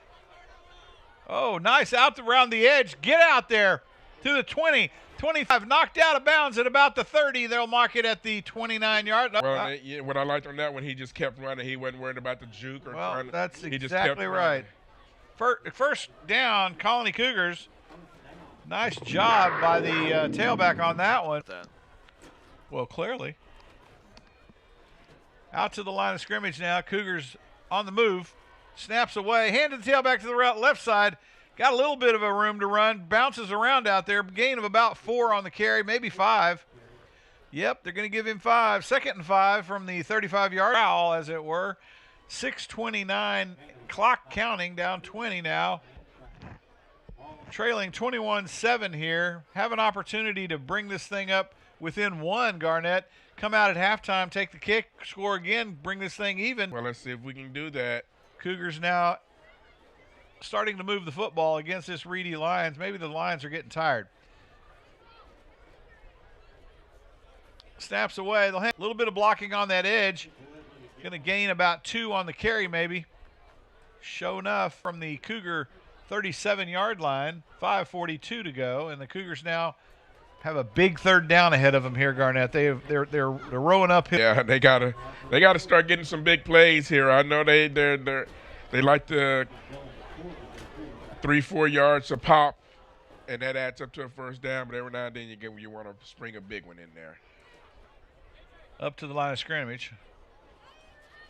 Oh, nice out around the edge. Get out there to the 20. 25, knocked out of bounds at about the 30. They'll mark it at the 29-yard line. Well, what I liked on that one, he just kept running. He wasn't worried about the juke or trying to. That's he just exactly kept right. First down, Colony Cougars. Nice job by the tailback on that one. Well, clearly. Out to the line of scrimmage now. Cougars on the move. Snaps away. Handed the tailback to the left side. Got a little bit of a room to run. Bounces around out there. Gain of about 4 on the carry, maybe 5. Yep, they're going to give him 5. 2nd and 5 from the 35-yard foul, as it were. 6:29, clock counting, down 20 now. Trailing 21-7 here. Have an opportunity to bring this thing up within 1, Garnett. Come out at halftime, take the kick, score again, bring this thing even. Well, let's see if we can do that. Cougars now starting to move the football against this Reedy Lions. Maybe the Lions are getting tired. Snaps away. They'll have a little bit of blocking on that edge. Going to gain about 2 on the carry maybe. Sure enough, from the Cougar 37-yard line, 5:42 to go, and the Cougars now have a big 3rd down ahead of them here, Garnett. They're rowing up. Yeah, they gotta start getting some big plays here. I know they like the 3-4 yards a pop, and that adds up to a 1st down. But every now and then you want to spring a big one in there. Up to the line of scrimmage.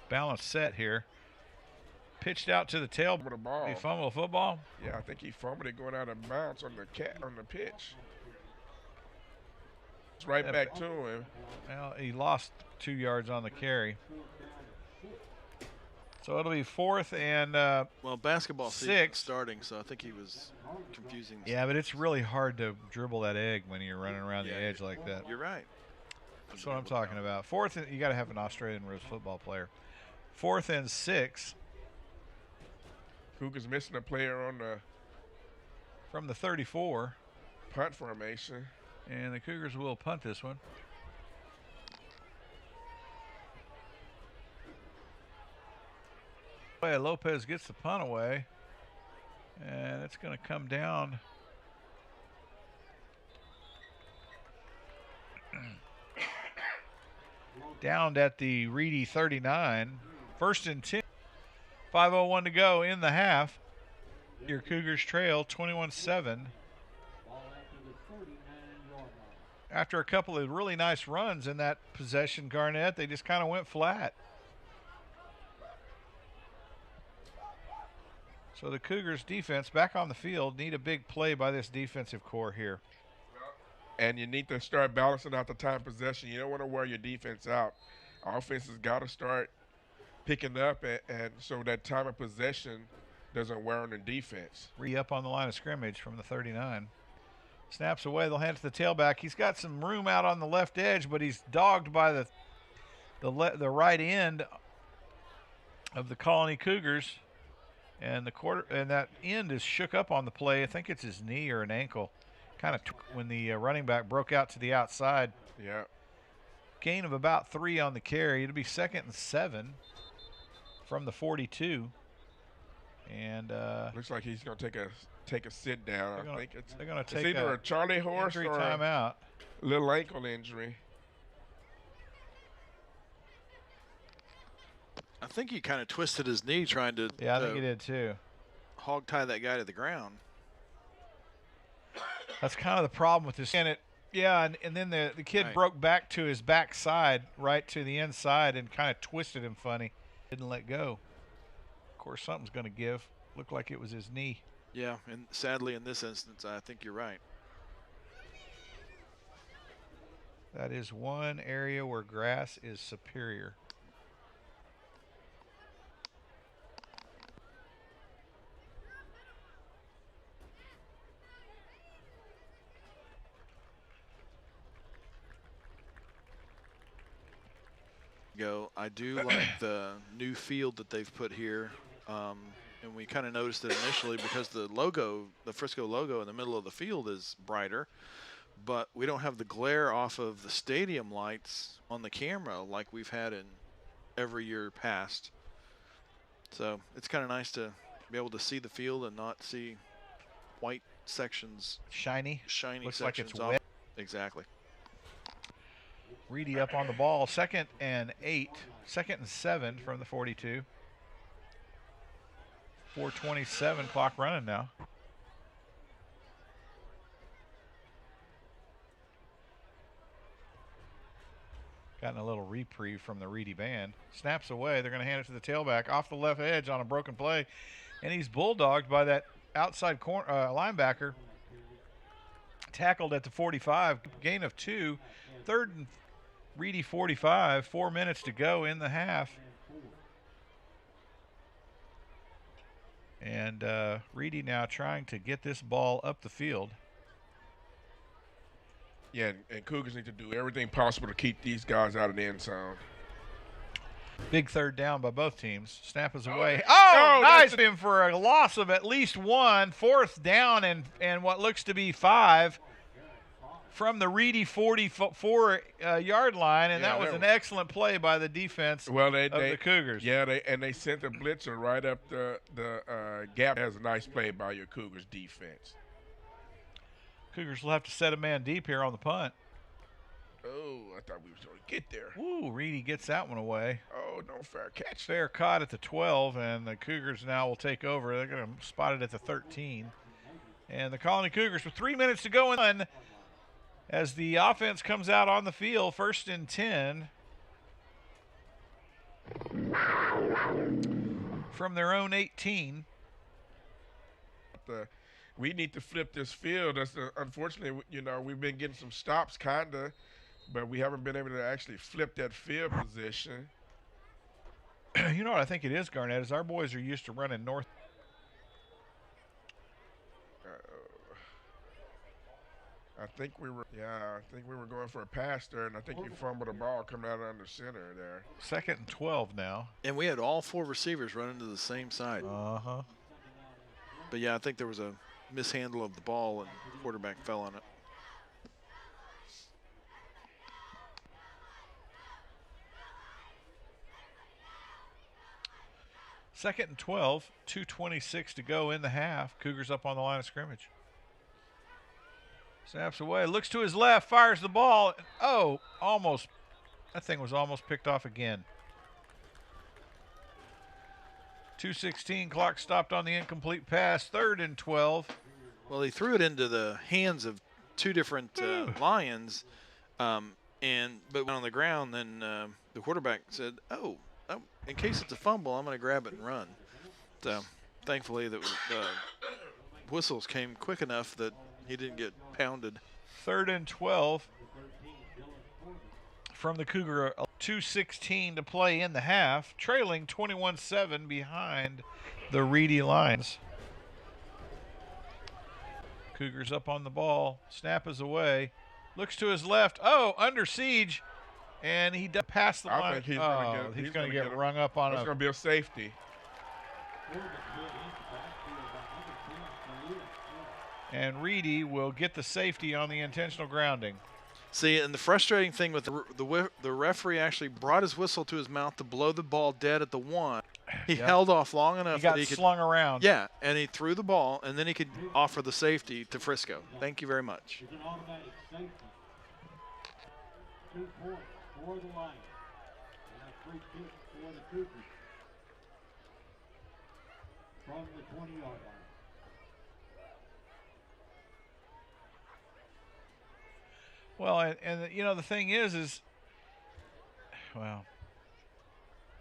Balance set here. Pitched out to the tail. With the ball. He fumbled the football. Yeah, I think he fumbled it going out of bounds on the pitch. It's right back to him. Well, he lost 2 yards on the carry. So it'll be 4th and well, basketball season 6 starting, so I think he was confusing. Yeah, but it's really hard to dribble that egg when you're running around the edge like that. You're right. That's what I'm talking about. 4th, you got to have an Australian Rose football player. 4th and 6. Cougars missing a player on the from the 34 punt formation, and the Cougars will punt this one. Lopez gets the punt away. And it's going to come down. Down at the Reedy 39. 1st and 10. 5:01 to go in the half. Your Cougars trail 21-7. After a couple of really nice runs in that possession, Garnett, they just kind of went flat. So the Cougars defense back on the field need a big play by this defensive core here. And you need to start balancing out the time possession. You don't want to wear your defense out. Offense has got to start picking up, and so that time of possession doesn't wear on the defense. Up on the line of scrimmage from the 39. Snaps away. They'll hand it to the tailback. He's got some room out on the left edge, but he's dogged by the right end of the Colony Cougars, and that end is shook up on the play. I think it's his knee or an ankle. Kind of when the running back broke out to the outside. Yeah. Gain of about 3 on the carry. It'll be 2nd and 7 from the 42. And looks like he's going to take a sit down. I think they're going to take either a Charlie horse or timeout. A little ankle injury. I think he kind of twisted his knee trying to. Yeah, I think he did too. Hog tie that guy to the ground. That's kind of the problem with this. And then the kid broke back to his backside, right to the inside, and kind of twisted him funny. Didn't let go. Of course, something's going to give. Looked like it was his knee. Yeah, and sadly in this instance, I think you're right. That is one area where grass is superior. I do like the new field that they've put here, and we kind of noticed it initially because the Frisco logo in the middle of the field is brighter, but we don't have the glare off of the stadium lights on the camera like we've had in every year past. So it's kind of nice to be able to see the field and not see white sections. Shiny Looks like it's off. wet. Exactly. Reedy up on the ball. 2nd and 8. 2nd and 7 from the 42. 4:27 clock running now. Gotten a little reprieve from the Reedy band. Snaps away. They're going to hand it to the tailback off the left edge on a broken play. And he's bulldogged by that outside linebacker. Tackled at the 45. Gain of 2. 3rd and Reedy 45. 4 minutes to go in the half. And Reedy now trying to get this ball up the field. Yeah, and Cougars need to do everything possible to keep these guys out of the end zone. Big 3rd down by both teams. Snap is away. Oh, nice him for a loss of at least 1. 4th down and what looks to be 5 from the Reedy 44-yard line, and that was an excellent play by the defense of the Cougars. Yeah, they sent the blitzer right up the gap. That's a nice play by your Cougars defense. Cougars will have to set a man deep here on the punt. Oh, I thought we were going to get there. Ooh, Reedy gets that one away. Oh, no fair catch. Fair caught at the 12, and the Cougars now will take over. They're going to spot it at the 13. And the Colony Cougars with 3 minutes to go in as the offense comes out on the field. 1st and 10 from their own 18. We need to flip this field. Unfortunately, we've been getting some stops, kind of, but we haven't been able to actually flip that field position. You know what I think it is, Garnett, is our boys are used to running north. I think we were going for a pass there, and I think you fumbled the ball coming out under center there. 2nd and 12 now. And we had all 4 receivers running to the same side. Uh-huh. But, yeah, I think there was a mishandle of the ball, and the quarterback fell on it. 2nd and 12, 2:26 to go in the half. Cougars up on the line of scrimmage. Snaps away, looks to his left, fires the ball. Oh, almost. That thing was almost picked off again. 2:16, clock stopped on the incomplete pass. 3rd and 12. Well, he threw it into the hands of two different Lions, but went on the ground. Then the quarterback said, "Oh, in case it's a fumble, I'm going to grab it and run." So, thankfully, the whistles came quick enough that he didn't get pounded. 3rd and 12 from the Cougar. 2:16 to play in the half, trailing 21-7 behind the Reedy Lions. Cougars up on the ball. Snap is away. Looks to his left. Oh, under siege. And he does pass the line. I think he's going to get rung up on That's going to be a safety. And Reedy will get the safety on the intentional grounding. See, and the frustrating thing with the referee actually brought his whistle to his mouth to blow the ball dead at the 1. He held off long enough that he he could slung around. Yeah, and he threw the ball, and then he could offer the safety to Frisco. Thank you very much. It's an automatic safety. 2 points for the Lions. And a free kick for the Cougars. From the 20-yard line. Well, and you know, the thing is, well.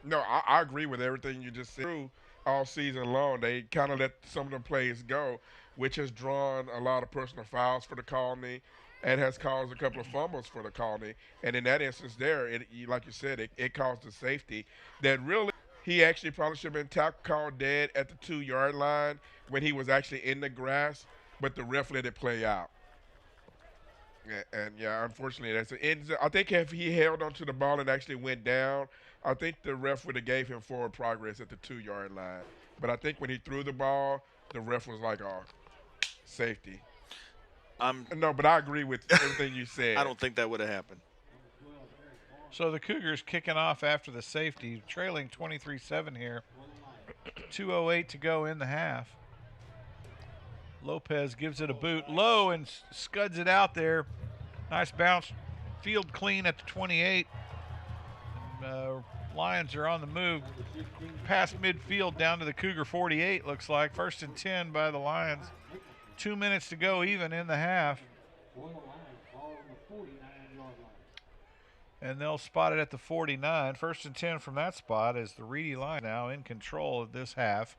No, I agree with everything you just said. All season long, they kind of let some of the plays go, which has drawn a lot of personal fouls for the Colony and has caused a couple of fumbles for the Colony. And in that instance there, like you said, it caused a safety that really he actually probably should have been called dead at the 2-yard line when he was actually in the grass, but the ref let it play out. And unfortunately, I think if he held onto the ball and actually went down, I think the ref would have gave him forward progress at the 2-yard line. But I think when he threw the ball, the ref was like, "Oh, safety." No, but I agree with everything you said. I don't think that would have happened. So the Cougars kicking off after the safety, trailing 23-7 here. 2:08 to go in the half. Lopez gives it a boot low and scuds it out there. Nice bounce. Field clean at the 28. And, Lions are on the move. Past midfield down to the Cougar 48, looks like. 1st and 10 by the Lions. 2 minutes to go even in the half. And they'll spot it at the 49. 1st and 10 from that spot as the Reedy Lions now in control of this half.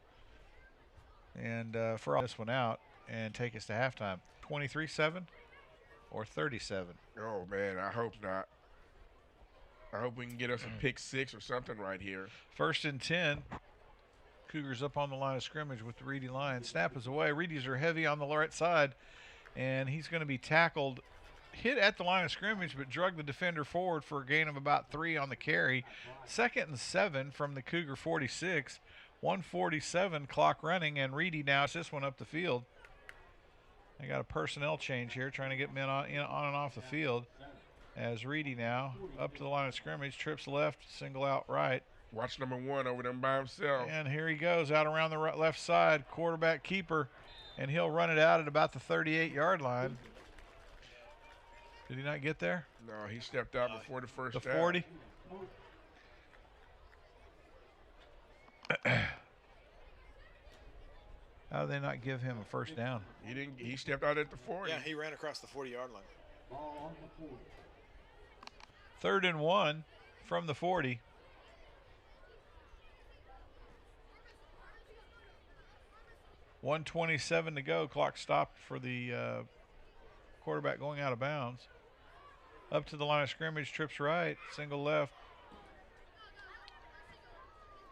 And for all this one out and take us to halftime. 23-7 or 37? Oh, man, I hope not. I hope we can get us a pick 6 or something right here. 1st and 10. Cougars up on the line of scrimmage with the Reedy Lions. Snap is away. Reedy's are heavy on the right side, and he's going to be tackled, hit at the line of scrimmage, but drug the defender forward for a gain of about 3 on the carry. 2nd and 7 from the Cougar 46. 1:47 clock running, and Reedy now is this one up the field. They got a personnel change here, trying to get men on and off the field. As Reedy now up to the line of scrimmage, trips left, single out right. Watch number 1 over them by himself. And here he goes out around the left side, quarterback keeper, and he'll run it out at about the 38-yard line. Did he not get there? No, he stepped out before the first The down. 40? How did they not give him a first down? He didn't. He stepped out at the 40. Yeah, he ran across the 40-yard line. 3rd and 1 from the 40. $1:27 to go. Clock stopped for the quarterback going out of bounds. Up to the line of scrimmage, trips right, single left.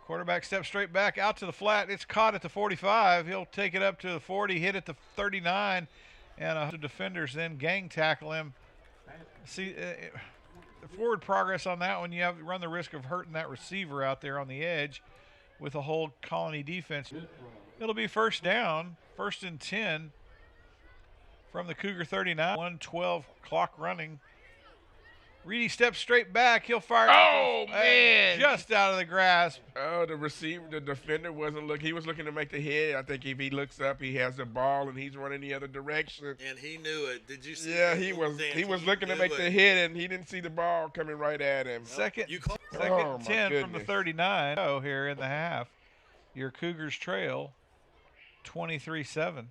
Quarterback steps straight back out to the flat. It's caught at the 45. He'll take it up to the 40, hit at the 39, and the defenders then gang tackle him. See, the forward progress on that one, you run the risk of hurting that receiver out there on the edge with a whole Colony defense. It'll be first down, 1st and 10 from the Cougar 39. 1:12 clock running. Reedy steps straight back. He'll fire. Oh, man. Just out of the grasp. Oh, the defender wasn't looking. He was looking to make the hit. I think if he looks up, he has the ball, and he's running the other direction. And he knew it. Did you see? Yeah, he was looking to make the hit, and he didn't see the ball coming right at him. Second Oh, and 10 from the goodness. 39. Oh, here in the half. Your Cougars trail 23-7.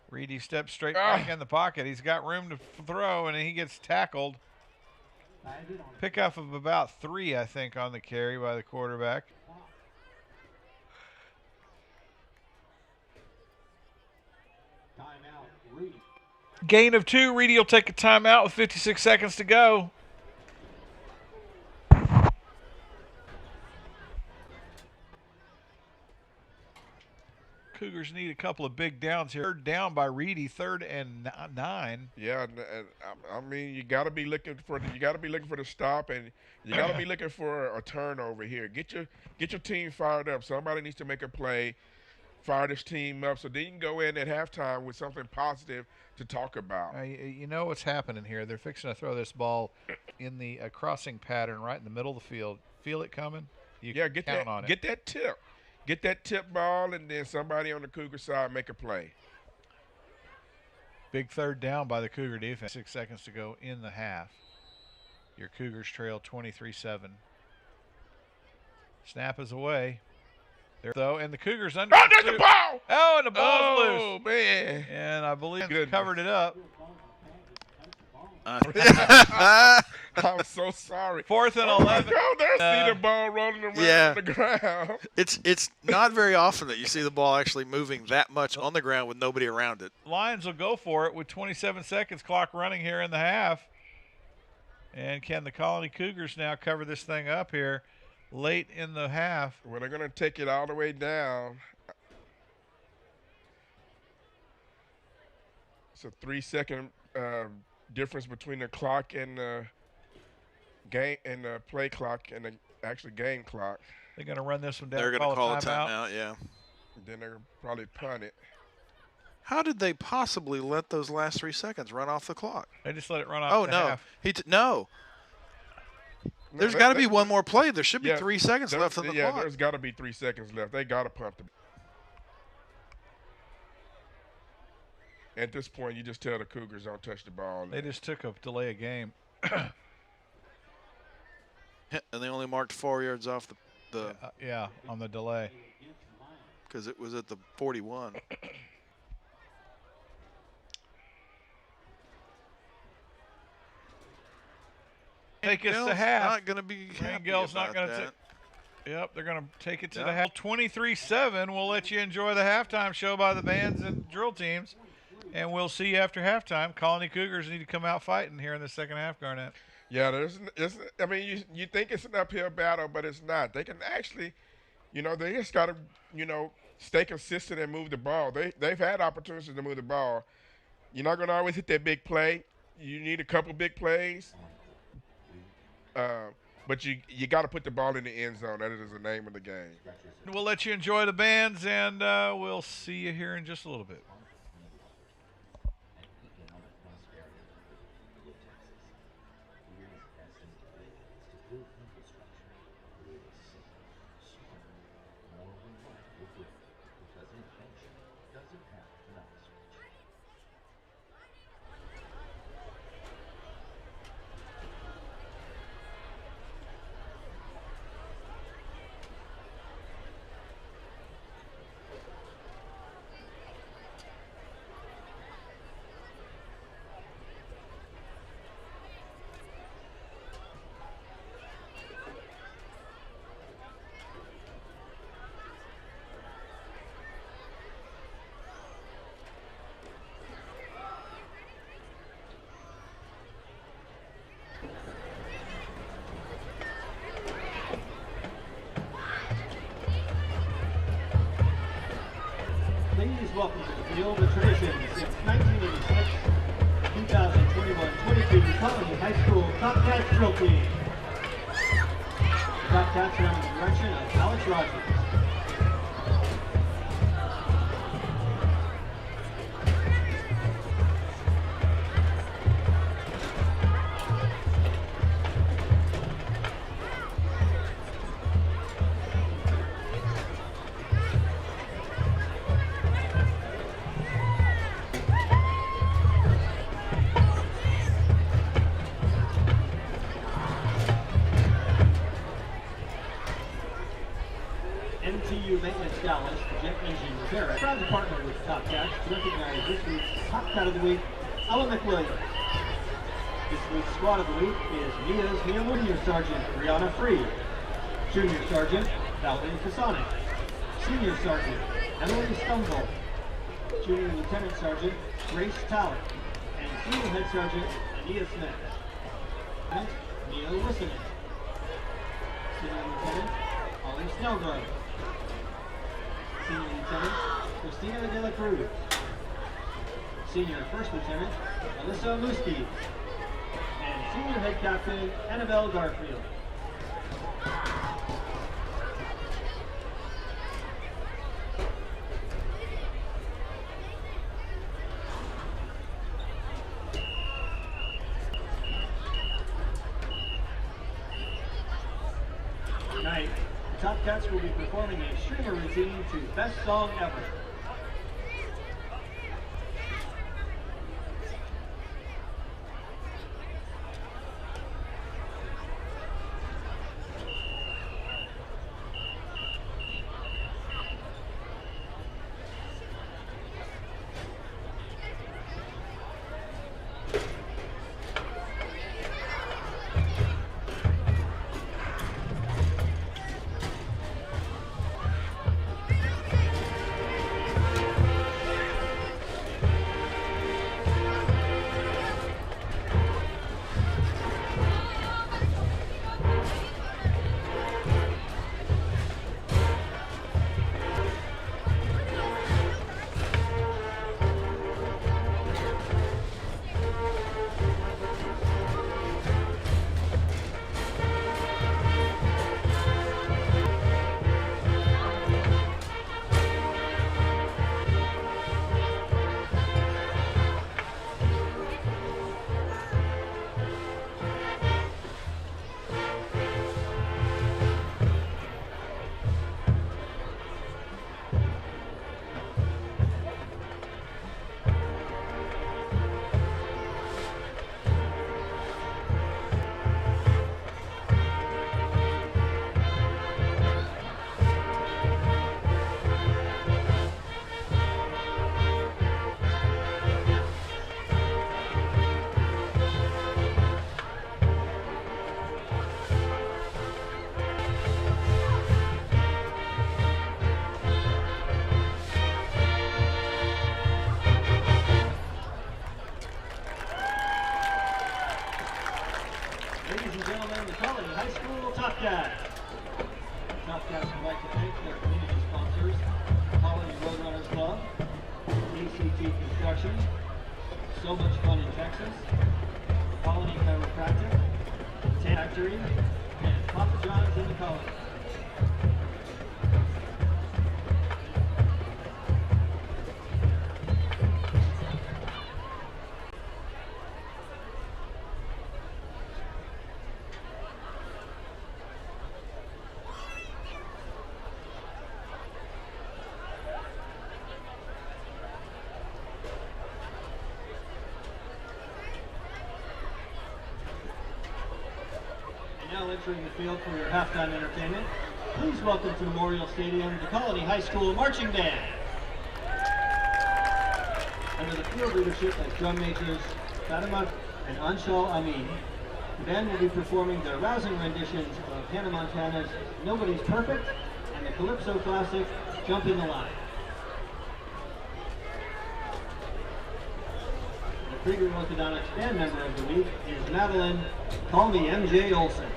Reedy steps straight back in the pocket. He's got room to throw, and he gets tackled. Pickup of about 3, I think, on the carry by the quarterback. Timeout, Reedy. Gain of 2. Reedy will take a timeout with 56 seconds to go. Cougars need a couple of big downs here. Third down by Reedy, 3rd and 9. Yeah, and I mean, you got to be looking for the stop, and you got to be looking for a turnover here. Get your team fired up. Somebody needs to make a play, fire this team up, so then you can go in at halftime with something positive to talk about. You know what's happening here? They're fixing to throw this ball in the crossing pattern right in the middle of the field. Feel it coming? Get count on it. Get that tip. Get that tip ball, and then somebody on the Cougar side make a play. Big third down by the Cougar defense. 6 seconds to go in the half. Your Cougars trail 23-7. Snap is away. There though, and the Cougars under. Oh, there's the ball! Oh, and the ball's loose. Oh, man. And I believe Goodness. covered it up. I'm so sorry. 4th and Oh, my 11. God, there's see the ball rolling around on the ground. It's not very often that you see the ball actually moving that much on the ground with nobody around it. Lions will go for it with 27 seconds clock running here in the half. And can the Colony Cougars now cover this thing up here late in the half? Well, they're going to take it all the way down. It's a 3-second difference between the clock and the game and the play clock and the actual game clock. They're going to run this one down. They're going to call a timeout, yeah. And then they're probably punt it. How did they possibly let those last 3 seconds run off the clock? They just let it run off Oh, the no. half. No. There's got to be one more play. There should be 3 seconds left on the yeah, clock. there's got to be 3 seconds left. They got to punt the. At this point, you just tell the Cougars don't touch the ball. They just took a delay of game. And they only marked 4 yards off the Yeah, on the delay. because it was at the 41. Take us to half. Not going to be happy Rangell's not about going to that. take. Yep, they're going to take it to Yeah. the half. 23-7. We'll let you enjoy the halftime show by the bands and drill teams. And we'll see you after halftime. Colony Cougars need to come out fighting here in the second half, Garnett. Yeah, I mean, you think it's an uphill battle, but it's not. They can actually, they just got to, stay consistent and move the ball. They've had opportunities to move the ball. You're not going to always hit that big play. You need a couple big plays. But you got to put the ball in the end zone. That is the name of the game. We'll let you enjoy the bands, and we'll see you here in just a little bit. Please welcome to the field the tradition since 1986, 2021-22 Colony High School Top Cat Drill Team. The Top Cats are under the direction of Alex Rogers. TU Maintenance Dallas, Jet Engine Repair. Proud to partner with Top Cats to recognize this week's Top Cat of the Week, Ella McWilliams. This week's Squad of the Week is Mia's Mia Junior Sergeant Brianna Free, Junior Sergeant Valerie Kasonic, Senior Sergeant Emily Stumble, Junior Lieutenant Sergeant Grace Talley, and Senior Head Sergeant Anita Smith. Lieutenant Mia Listening, Senior Lieutenant Holly Snellgrove, Senior Lieutenant Christina De La Cruz, Senior First Lieutenant Alyssa Muski, and Senior Head Captain Annabelle Garfield. Tonight, the Top Cats will be performing a streamer routine to Best Song Ever. Ladies and gentlemen, the Colony High School Top Cats. Top Cats would like to thank their community sponsors, Colony Roadrunners Club, ACT Construction, So Much Fun in Texas, Colony Chiropractic, Tan Factory, and Papa John's in the Colony. Now entering the field for your halftime entertainment, please welcome to Memorial Stadium the Colony High School Marching Band. Under the field leadership of drum majors Fatima and Anshal Amin, the band will be performing their rousing renditions of Hannah Montana's Nobody's Perfect and the Calypso classic Jump in the Line. The Krieger Orthodontics band member of the week is Madeline Call Me MJ Olson.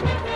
Bye.